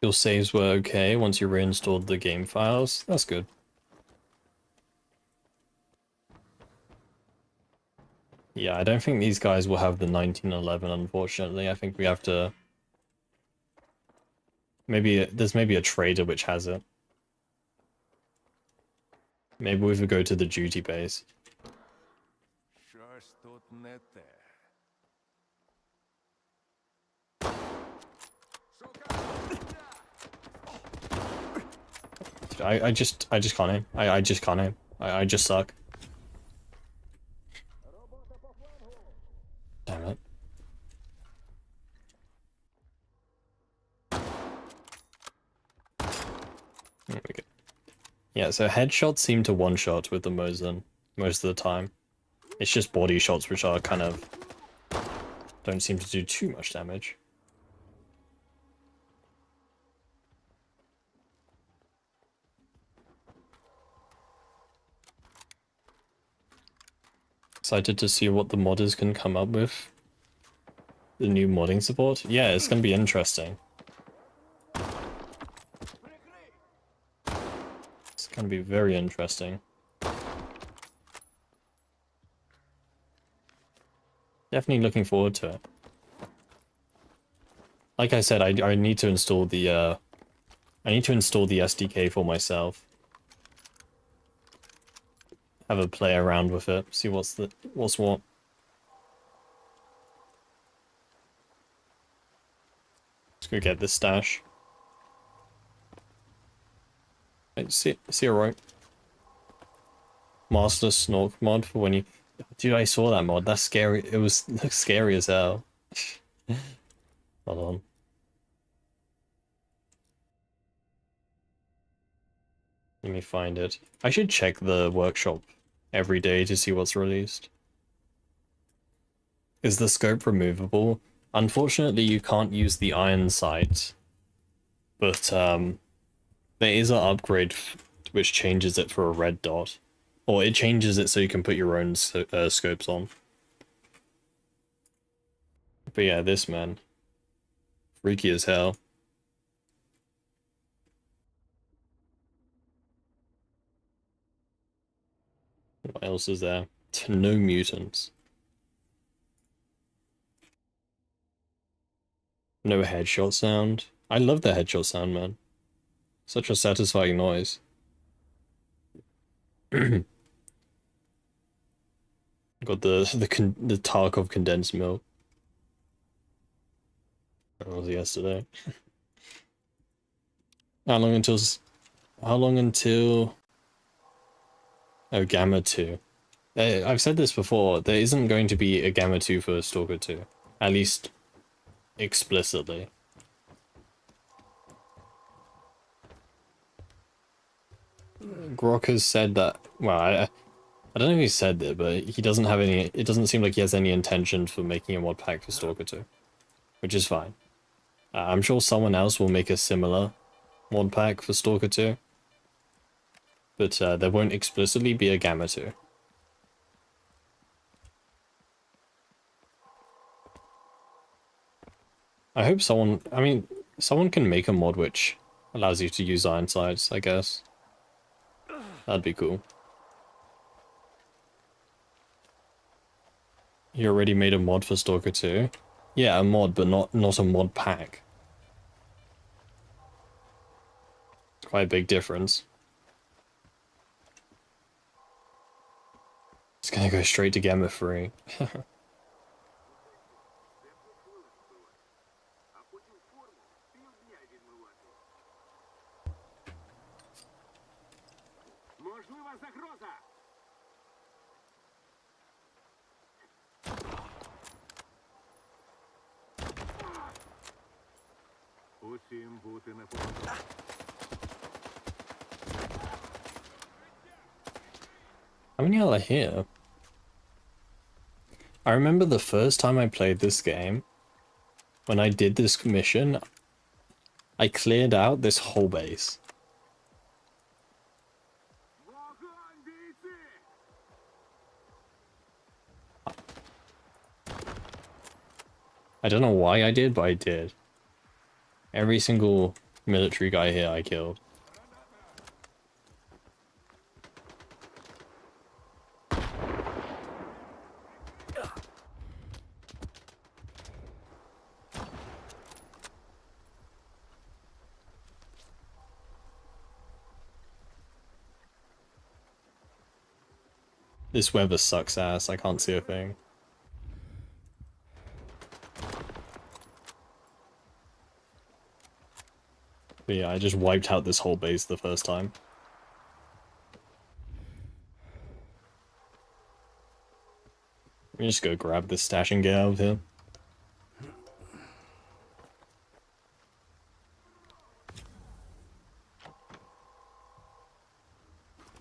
Your saves were okay once you reinstalled the game files. That's good. Yeah, I don't think these guys will have the 1911, unfortunately. I think we have to... There's maybe a trader which has it. Maybe we could go to the duty base. Щось тут не те. I just can't aim. I just can't aim. I just suck. Damn it. There we go. Yeah, so headshots seem to one-shot with the Mosin most of the time. It's just body shots which are kind of... don't seem to do too much damage. Excited to see what the modders can come up with. The new modding support. Yeah, it's gonna be interesting. It's gonna be very interesting. Definitely looking forward to it. Like I said, I need to install the SDK for myself. Have a play around with it, see what's what. Let's go get this stash. Hey, see you right. Master Snork mod for when you... Dude, I saw that mod. That's scary. It looks scary as hell. Hold on. Let me find it. I should check the workshop every day to see what's released. Is the scope removable? Unfortunately, you can't use the iron sight. But, there is an upgrade which changes it for a red dot. Or it changes it so you can put your own scopes on. But yeah, this man. Freaky as hell. What else is there? No mutants. No headshot sound. I love the headshot sound, man. Such a satisfying noise. Got the Tarkov condensed milk. That was yesterday. How long until oh, Gamma 2. I've said this before, there isn't going to be a Gamma 2 for Stalker 2. At least explicitly. Grok has said that, well, I don't know if he said it, but he doesn't have any, it doesn't seem like he has any intention for making a mod pack for Stalker 2. Which is fine. I'm sure someone else will make a similar mod pack for Stalker 2. But there won't explicitly be a Gamma 2. I hope someone can make a mod which allows you to use iron sights, I guess. That'd be cool. You already made a mod for Stalker 2? Yeah, a mod, but not a mod pack. It's quite a big difference. It's gonna go straight to Gamma 3. Усім бути на фронті. How many are here? I remember the first time I played this game, when I did this mission, I cleared out this whole base. I don't know why I did, but I did. Every single military guy here I killed. This weather sucks ass, I can't see a thing. But yeah, I just wiped out this whole base the first time. Let me just go grab this stash and get out of here.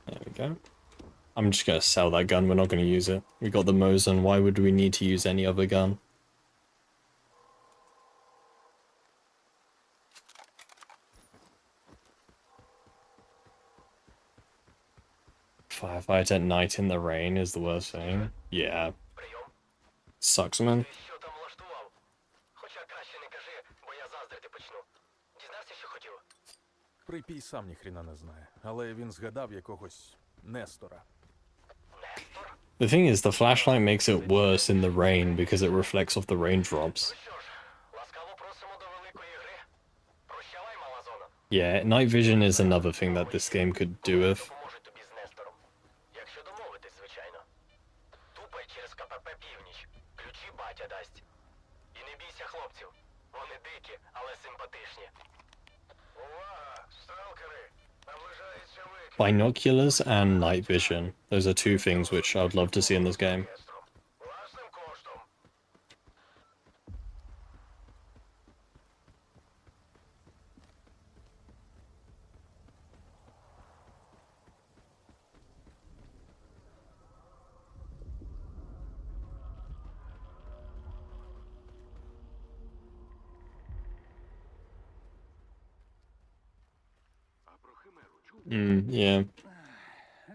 There we go. I'm just gonna sell that gun, we're not gonna use it. We got the Mosin, why would we need to use any other gun? Firefight at night in the rain is the worst thing. Yeah. Sucks, man. Що там влаштував? Хоча краще не кажи, бо я заздрити почну. Дізнався, що хотів? Припій сам ніхрена не знає, але він згадав якогось Нестора. The thing is, the flashlight makes it worse in the rain because it reflects off the raindrops. Що ж, ласкаво просимо до великої гри. Прощавай, мала зона. Yeah, night vision is another thing that this game could do with. Допоможуть тобі з Нестором. Якщо домовитись, звичайно. Тупай через КПП Північ. Ключі батя дасть. І не бійся хлопців. Вони дикі, але симпатичні. Увага! Сталкери! Наближається викид. Binoculars and night vision. Those are two things which I would love to see in this game. Власним коштом. А про химеру чув? Yeah.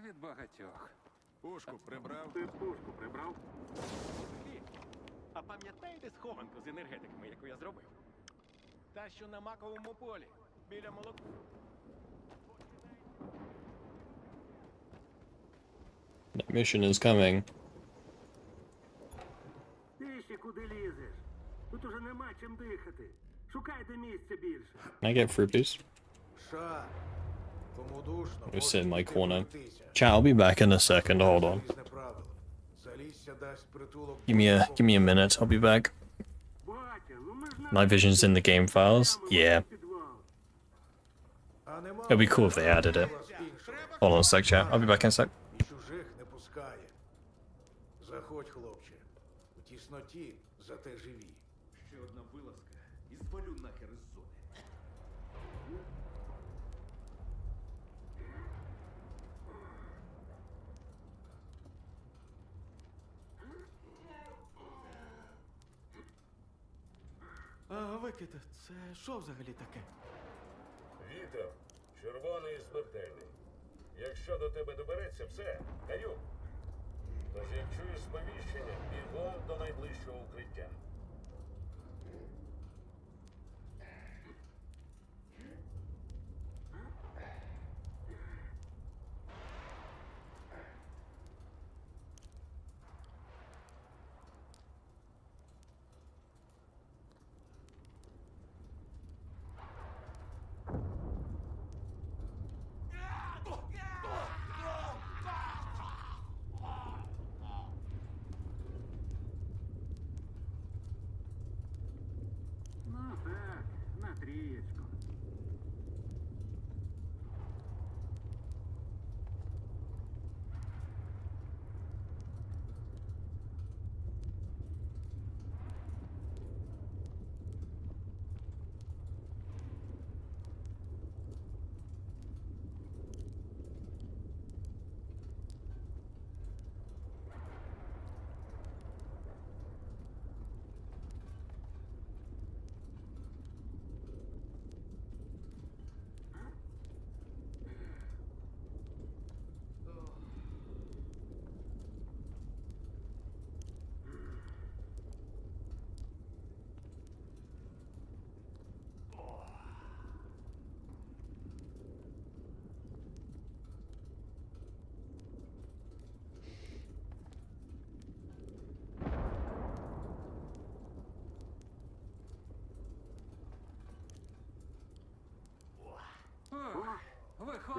Від багатьох. Пушку прибрав. Ти пушку прибрав? А пам'ятаєте схованку з енергетиками, яку я зробив? Та, що на маковому полі, біля молока. That mission is coming. Ти ще куди лізеш? Тут уже нема чим дихати. Шукайте місця більше. Can I get through, please? Ша. Кому душно, Just sit in my можете corner. вертися. Chat, I'll be back in a second. Hold on. Залізне правило. Залізся дасть притулок. Give me a minute. I'll be back. Батя, ну ми ж Night vision's in the game files. Yeah. підвал. А нема It'd be cool if they added it. іншого. Hold on a sec, chat. I'll be back in a sec. І чужих не пускає. Заходь, хлопче. У тісноті зате живі. Ще одна вилазка і звалю нахер із зони. Викид, це що взагалі таке? Вітер, червоний і смертельний. Якщо до тебе добереться, все, каю. Тож як чуєш сповіщення, бігом до найближчого укриття.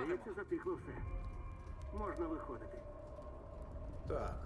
Здається, затихло все. Можна виходити. Так.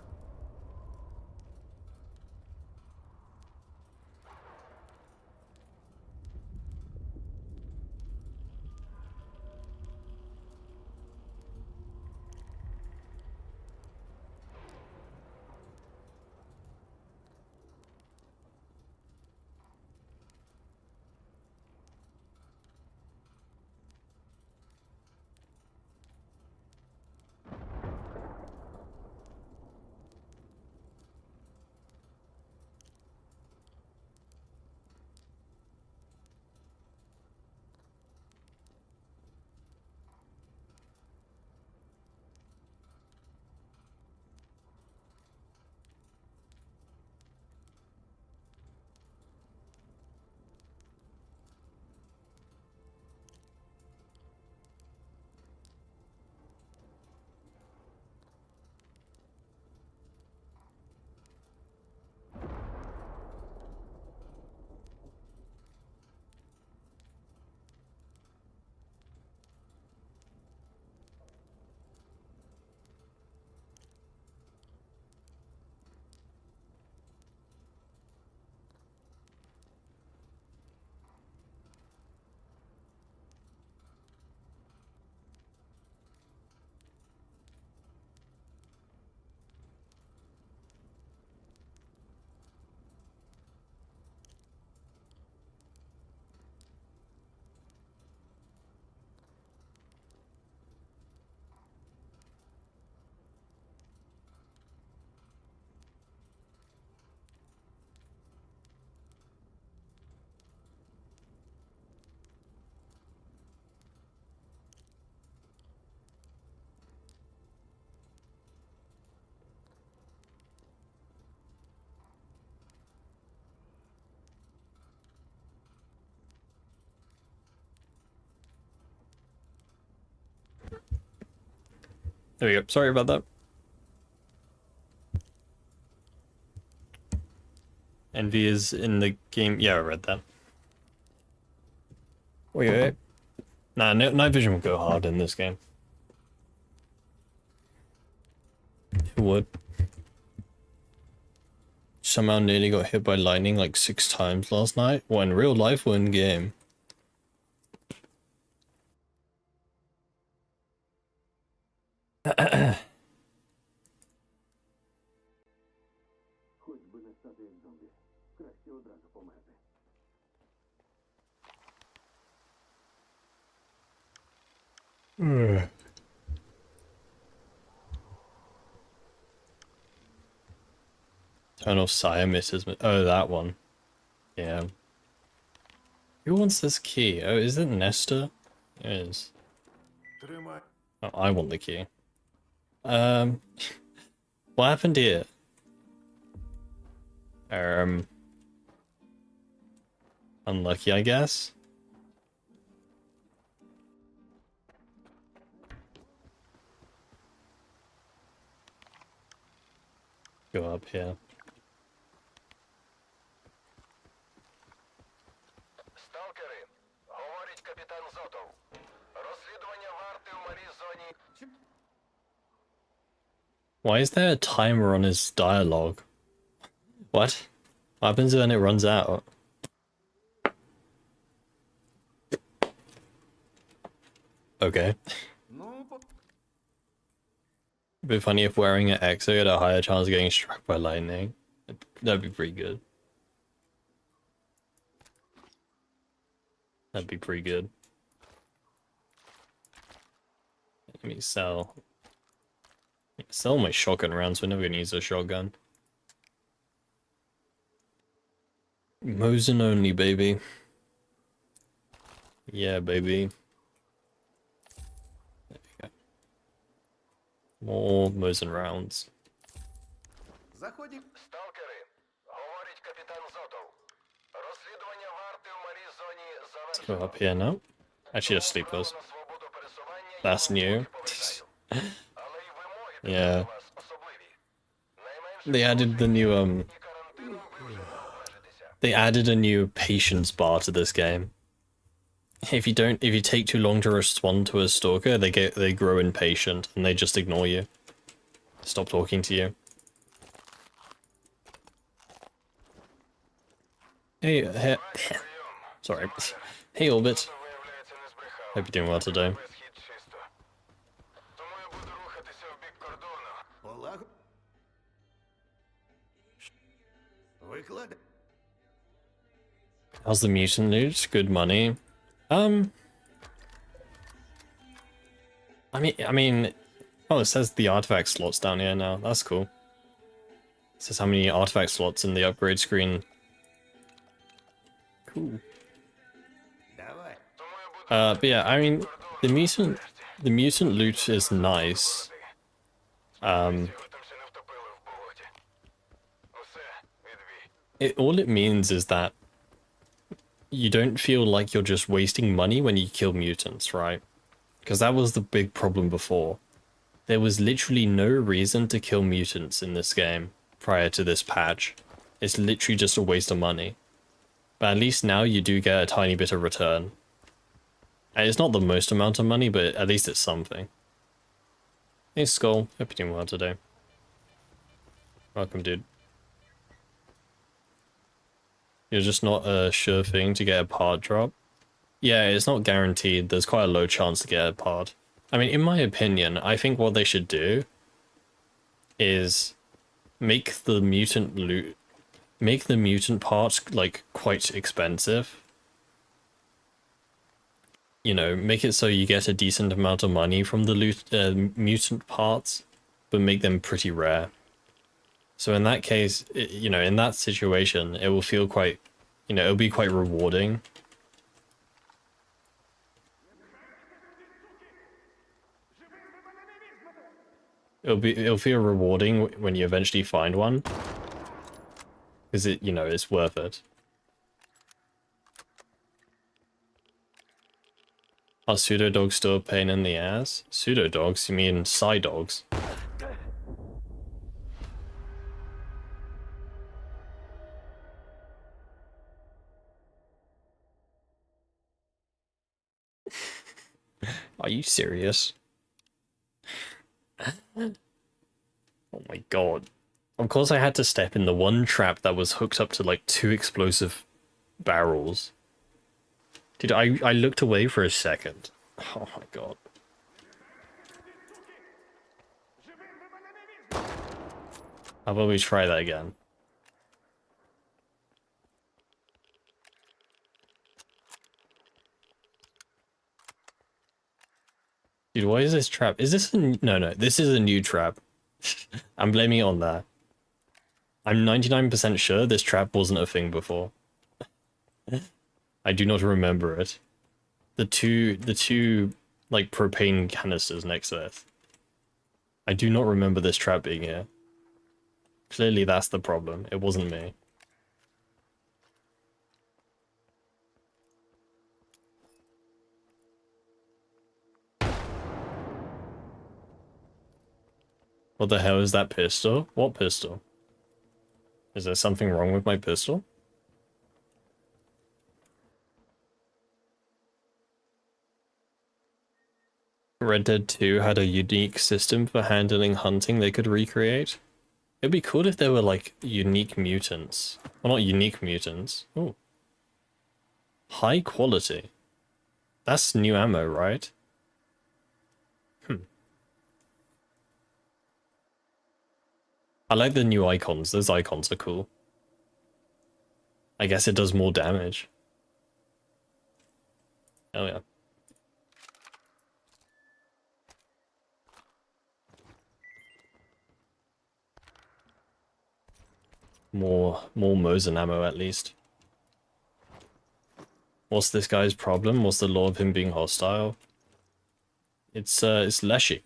There we go. Sorry about that. Envy is in the game. Yeah, I read that. Wait. Nah, night vision would go hard in this game. It would. Somehow nearly got hit by lightning like 6 times last night. Well, in real life or in game? Хоч би не стати як зомбі. Краще одразу померти. Turn off Sire misses. Oh, that one. Yeah. Who wants this key? Oh, is it Nesta? It is. Тримай. Oh, I want the key. What happened here? Unlucky, I guess. Go up here. Сталкери, говорить капітан Зотов. Розслідування варти у малій зоні. Why is there a timer on his dialogue? What? What happens when it runs out? Okay. It'd be funny if wearing an exo had a higher chance of getting struck by lightning. That'd be pretty good. That'd be pretty good. Let me sell my shotgun rounds. We're never gonna use a shotgun. Mosin only, baby. Yeah, baby. There we go. More Mosin rounds. Заходим. Сталкери, говорить капітан Зотов. Розслідування варти у малій зоні Let's завершено. go up here now. Actually, just sleepers. Свободу пересування я That's new. відповідаю. Але й вимоги Yeah. до вас особливі. Найменше They added the new і карантином ви вже не обмежитеся. They added a new patience bar to this game. if you take too long to respond to a stalker, they grow impatient and they just ignore you. Stop talking to you. Hey, sorry. Hey, Orbit. Hope you're doing well today. How's the mutant loot? Good money. I mean, oh, it says the artifact slots down here now. That's cool. It says how many artifact slots in the upgrade screen. Cool. But yeah, I mean, the mutant loot is nice. All it means is that you don't feel like you're just wasting money when you kill mutants, right? Because that was the big problem before. There was literally no reason to kill mutants in this game prior to this patch. It's literally just a waste of money. But at least now you do get a tiny bit of return. And it's not the most amount of money, but at least it's something. Hey Skull, hope you're doing well today. Welcome, dude. You're just not a sure thing to get a part drop. Yeah, it's not guaranteed. There's quite a low chance to get a part. I mean, in my opinion, I think what they should do is make the mutant loot, make the mutant parts like quite expensive. You know, make it so you get a decent amount of money from the loot, mutant parts, but make them pretty rare. So in that case, you know, in that situation, it will feel quite, you know, it'll be quite rewarding. It'll feel rewarding when you eventually find one. Because it, you know, it's worth it. Are pseudo dogs still a pain in the ass? Pseudo dogs? You mean psi dogs? Are you serious? Oh my god. Of course I had to step in the one trap that was hooked up to like 2 explosive barrels. Dude, I looked away for a second. Oh my god. How about we try that again? Dude, why is this trap? Is this a... No, this is a new trap. I'm blaming it on that. I'm 99% sure this trap wasn't a thing before. I do not remember it. The two like propane canisters next to it. I do not remember this trap being here. Clearly that's the problem. It wasn't me. What the hell is that pistol? What pistol? Is there something wrong with my pistol? Red Dead 2 had a unique system for handling hunting they could recreate. It'd be cool if there were like unique mutants. Well, not unique mutants. Ooh. High quality. That's new ammo, right? I like the new icons. Those icons are cool. I guess it does more damage. Oh yeah. More Mosin ammo at least. What's this guy's problem? What's the law of him being hostile? It's Leshy.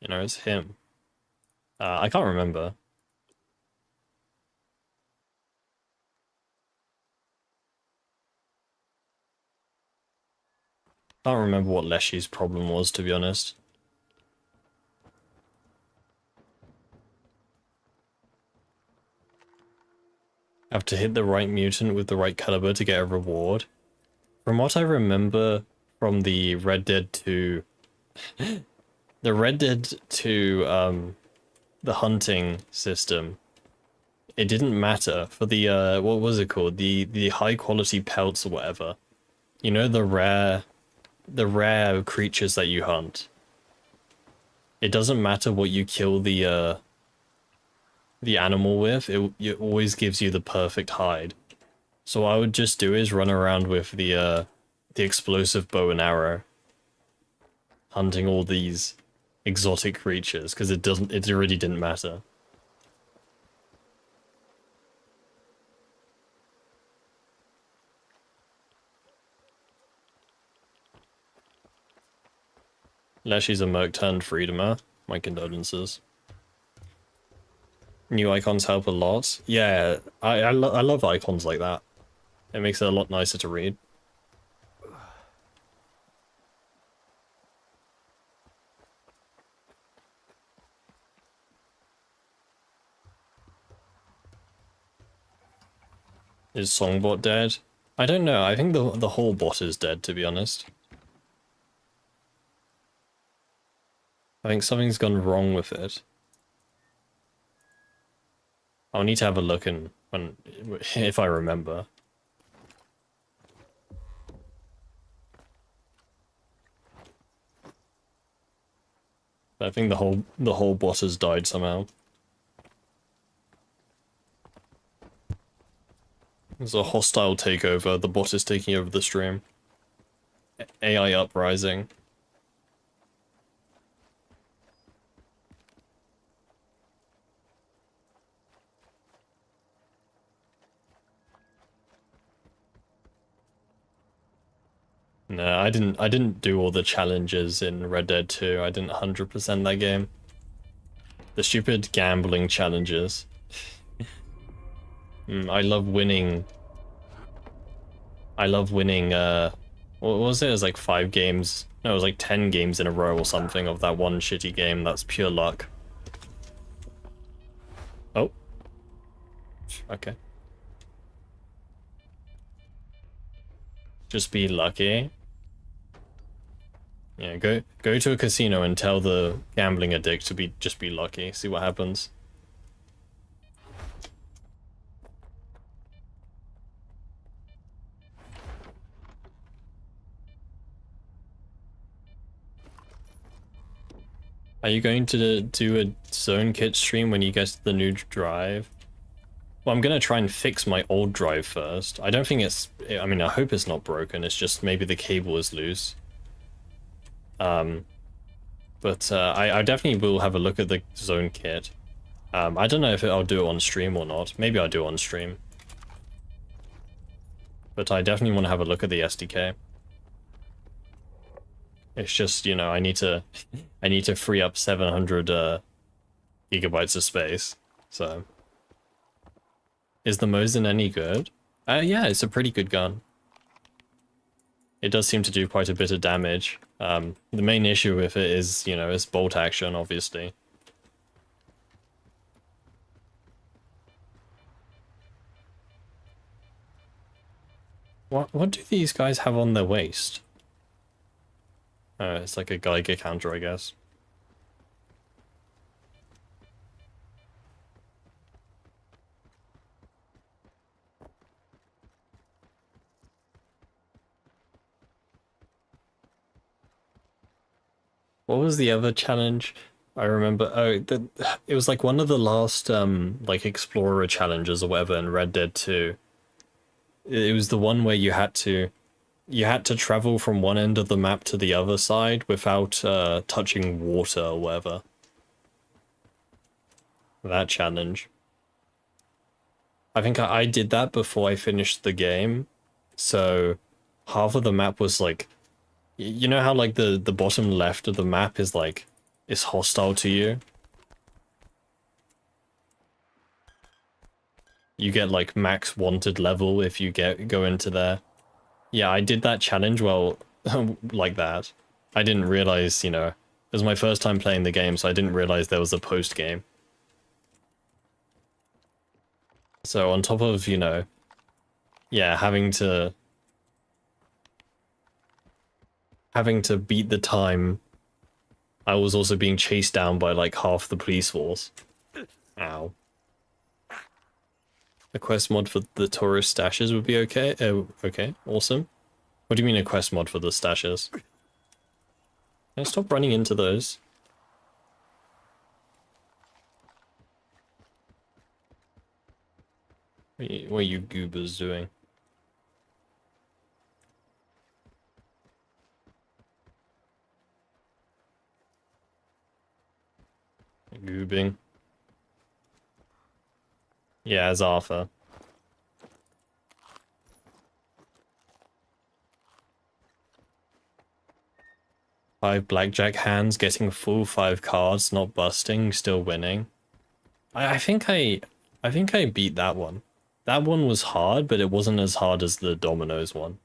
You know, it's him. I can't remember. Can't remember what Leshy's problem was, to be honest. Have to hit the right mutant with the right caliber to get a reward. From what I remember from the Red Dead 2, the Red Dead 2, the hunting system, it didn't matter for the, what was it called? The high quality pelts or whatever. You know, the rare creatures that you hunt. It doesn't matter what you kill the animal with, it always gives you the perfect hide. So what I would just do is run around with the explosive bow and arrow, hunting all these exotic creatures, because it really didn't matter. Leshy's a merc turned freedomer. My condolences. New icons help a lot. Yeah, I love icons like that. It makes it a lot nicer to read. Is Songbot dead? I don't know. I think the whole bot is dead, to be honest. I think something's gone wrong with it. I'll need to have a look if I remember. I think the whole bot has died somehow. There's a hostile takeover. The bot is taking over the stream. AI uprising. No, I didn't do all the challenges in Red Dead 2. I didn't 100% that game. The stupid gambling challenges. I love winning. What was it? It was like 5 games. No, it was like 10 games in a row or something of that one shitty game. That's pure luck. Oh. Okay. Just be lucky. Yeah, go to a casino and tell the gambling addict to just be lucky. See what happens. Are you going to do a zone kit stream when you get the new drive? Well, I'm gonna try and fix my old drive first. I don't think it's... I mean, I hope it's not broken. It's just maybe the cable is loose. But I definitely will have a look at the zone kit. I don't know if I'll do it on stream or not. Maybe I'll do it on stream. But I definitely want to have a look at the SDK. It's just, you know, I need to free up 700 gigabytes of space. So, is the Mosin any good? Yeah, it's a pretty good gun. It does seem to do quite a bit of damage. The main issue with it is, you know, it's bolt action, obviously. What do these guys have on their waist? It's like a Geiger counter, I guess. What was the other challenge? I remember, it was like one of the last, like, Explorer challenges or whatever in Red Dead 2. It was the one where you had to travel from one end of the map to the other side without, touching water or whatever. That challenge. I think I did that before I finished the game, so half of the map was like... You know how, like, the bottom left of the map is, like, is hostile to you? You get, like, max wanted level if you go into there. Yeah, I did that challenge, well, like that. I didn't realize, you know, it was my first time playing the game, so I didn't realize there was a post-game. So on top of, you know, yeah, having to having to beat the time, I was also being chased down by like half the police force. Ow. A quest mod for the tourist stashes would be okay. Oh, okay, awesome. What do you mean a quest mod for the stashes? Can I stop running into those? What are you goobers doing? Goobing. Yeah, as Arthur. Five blackjack hands, getting full 5 cards, not busting, still winning. I think I beat that one. That one was hard, but it wasn't as hard as the dominoes one.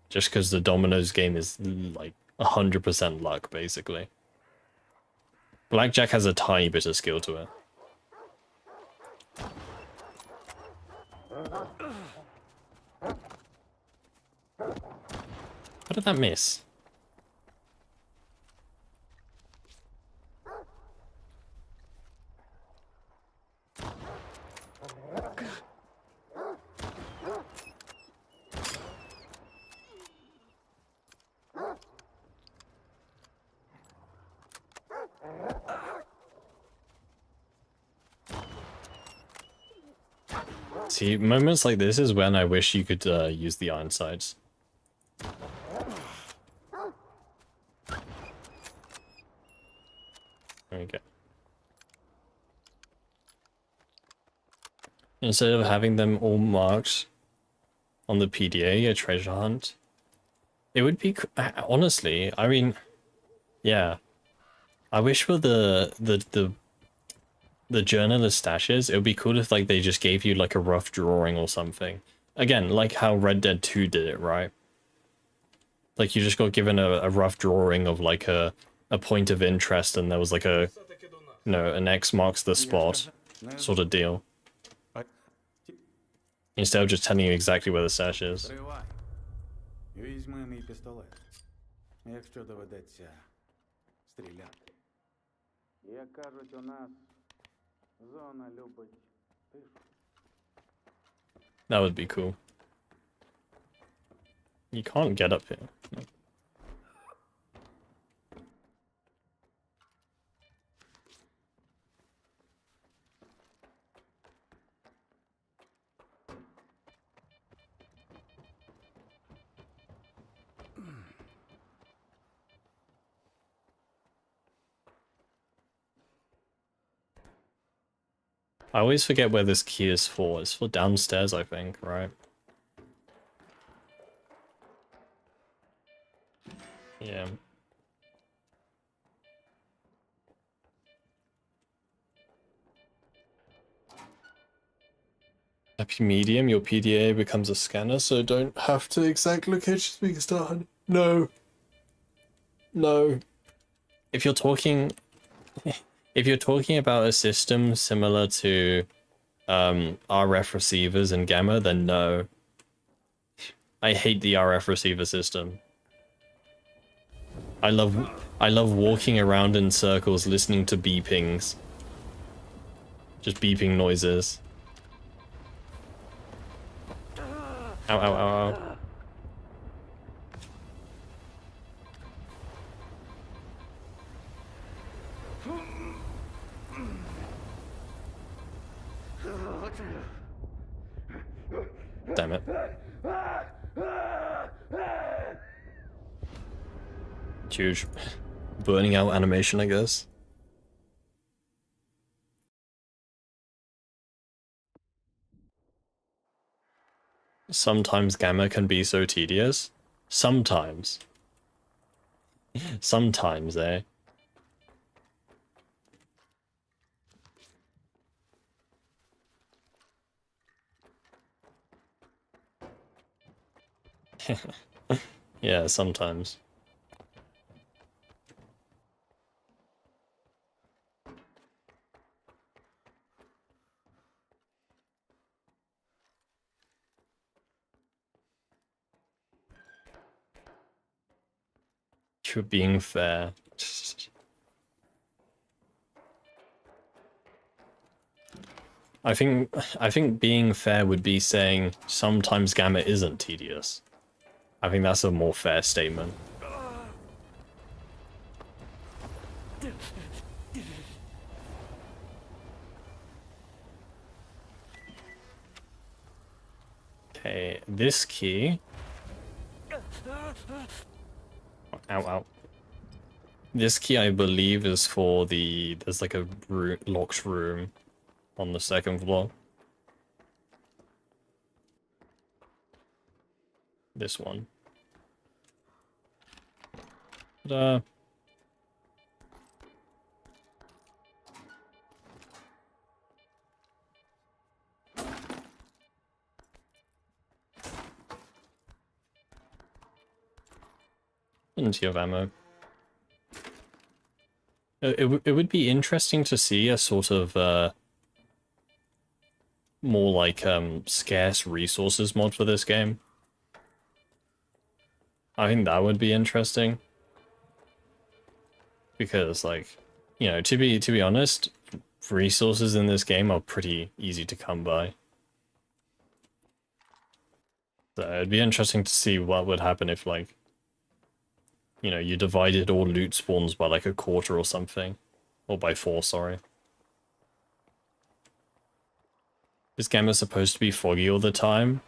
Just because the dominoes game is like 100% luck, basically. Blackjack has a tiny bit of skill to it. How did that miss? See, moments like this is when I wish you could use the iron sights. There we go. Instead of having them all marked on the PDA, a treasure hunt, it would be, honestly, I mean, yeah. I wish for the journalist stashes, it would be cool if like they just gave you like a rough drawing or something. Again, like how Red Dead 2 did it, right? Like you just got given a rough drawing of like a point of interest, and there was like a, you know, an X marks the spot sort of deal. Instead of just telling you exactly where the stash is. Тривай. Візьми мій пістолет. Якщо доведеться стріляти. Як кажуть у нас, зона любить тишу. That would be cool. You can't get up here. No. I always forget where this key is for. It's for downstairs, I think, right? Yeah. Happy medium, your PDA becomes a scanner, so don't have to exact location speaker start. No. No. If you're talking about a system similar to RF receivers and gamma, then no. I hate the RF receiver system. I love walking around in circles listening to beepings. Just beeping noises. Ow, ow, ow, ow. Damn it. Huge. Burning out animation, I guess. Sometimes gamma can be so tedious. Sometimes. Sometimes, eh? Yeah, sometimes. If you're being fair. I think being fair would be saying sometimes Gamma isn't tedious. I think that's a more fair statement. Okay, this key. Ow, ow. This key, I believe, is for the... There's like a locked room on the second floor. This one. But, plenty of ammo. It would be interesting to see a sort of more like scarce resources mod for this game. I think that would be interesting. Because like, you know, to be honest, resources in this game are pretty easy to come by. So it'd be interesting to see what would happen if like, you know, you divided all loot spawns by like a quarter or something. Or by 4, sorry. This game is supposed to be foggy all the time?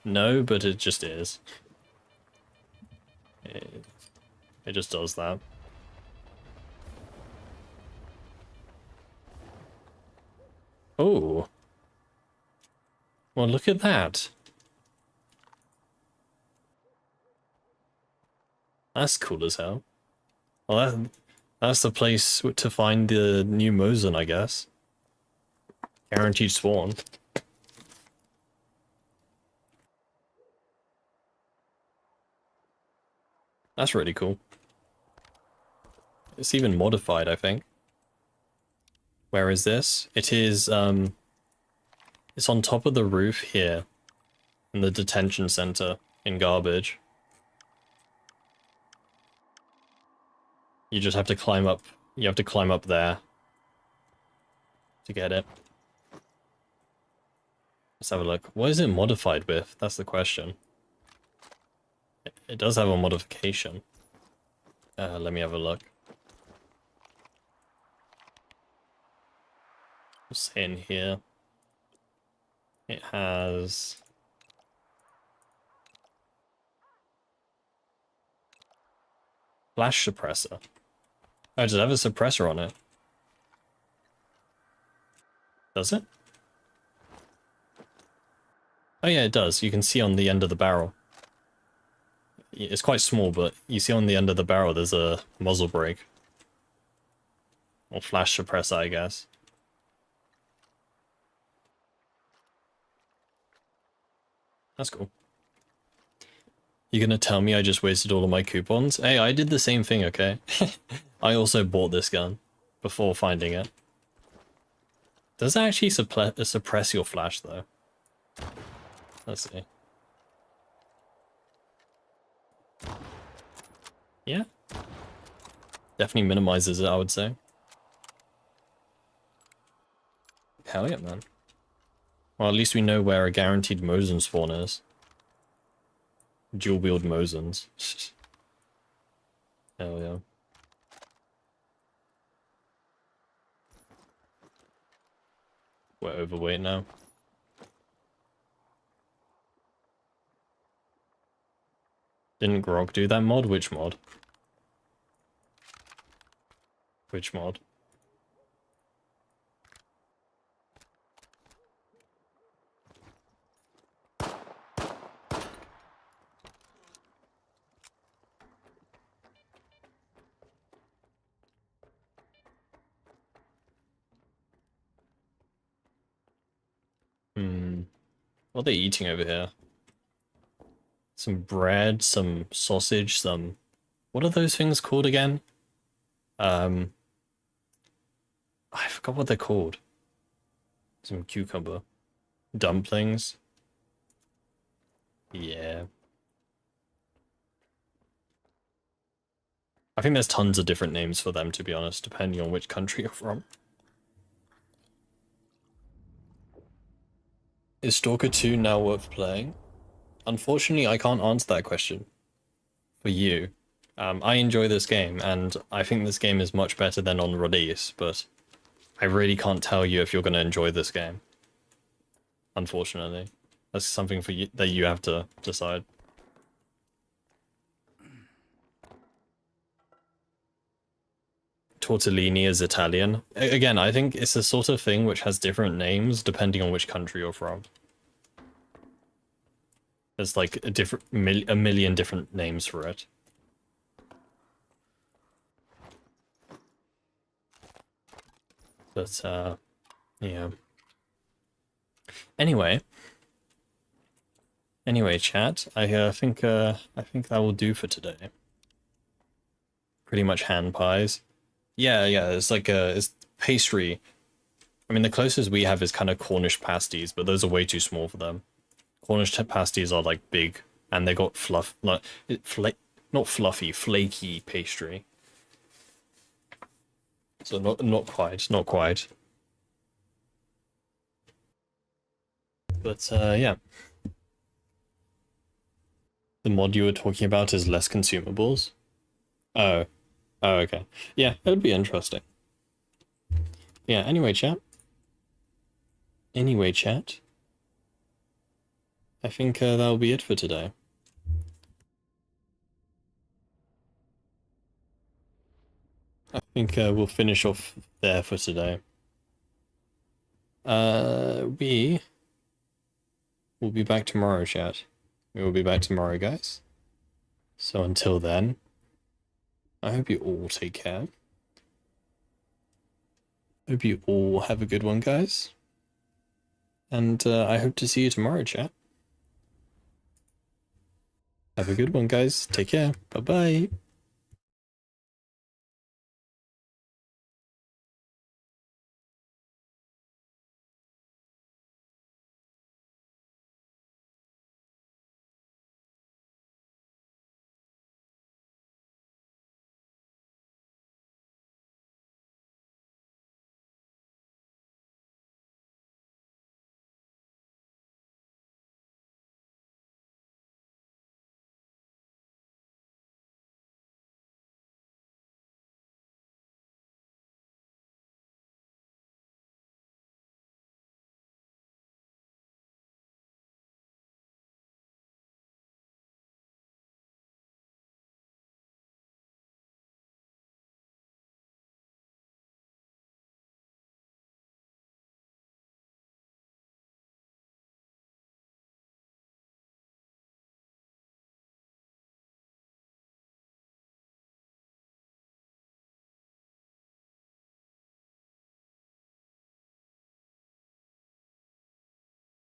No, but it just is. It just does that. Oh. Well, look at that. That's cool as hell. Well, that's the place to find the new Mosin, I guess. Guaranteed spawn. That's really cool. It's even modified, I think. Where is this? It is, it's on top of the roof here. In the detention center in Garbage. You just have to climb up. You have to climb up there. To get it. Let's have a look. What is it modified with? That's the question. It does have a modification. Let me have a look. What's in here? It has... Flash suppressor. Oh, does it have a suppressor on it? Does it? Oh yeah, it does. You can see on the end of the barrel. It's quite small, but you see on the end of the barrel there's a muzzle brake. Or flash suppressor, I guess. That's cool. You gonna tell me I just wasted all of my coupons? Hey, I did the same thing, okay? I also bought this gun before finding it. Does it actually suppress your flash, though? Let's see. Yeah. Definitely minimizes it, I would say. Hell yeah, man. Well, at least we know where a guaranteed Mosin spawn is. Dual wield Mosins. Hell yeah. We're overweight now. Didn't Grog do that mod? Which mod? Which mod? What are they eating over here? Some bread, some sausage, some... What are those things called again? I forgot what they're called. Some cucumber. Dumplings. Yeah. I think there's tons of different names for them, to be honest, depending on which country you're from. Is Stalker 2 now worth playing? Unfortunately, I can't answer that question for you. I enjoy this game, and I think this game is much better than on release, but I really can't tell you if you're going to enjoy this game. Unfortunately. That's something for you that you have to decide. Tortellini is Italian. Again, I think it's the sort of thing which has different names depending on which country you're from. There's like a million different names for it. But yeah. Anyway, chat. I think that will do for today. Pretty much hand pies. Yeah. It's like it's pastry. I mean, the closest we have is kind of Cornish pasties, but those are way too small for them. Cornish pasties are like big, and they got not fluffy, flaky pastry. So not quite. But yeah. The mod you were talking about is less consumables? Oh, okay. Yeah, it would be interesting. Yeah, anyway, chat. I think that'll be it for today. I think we'll finish off there for today. We will be back tomorrow, chat. We will be back tomorrow, guys. So until then, I hope you all take care. Hope you all have a good one, guys. And I hope to see you tomorrow, chat. Have a good one, guys. Take care. Bye-bye.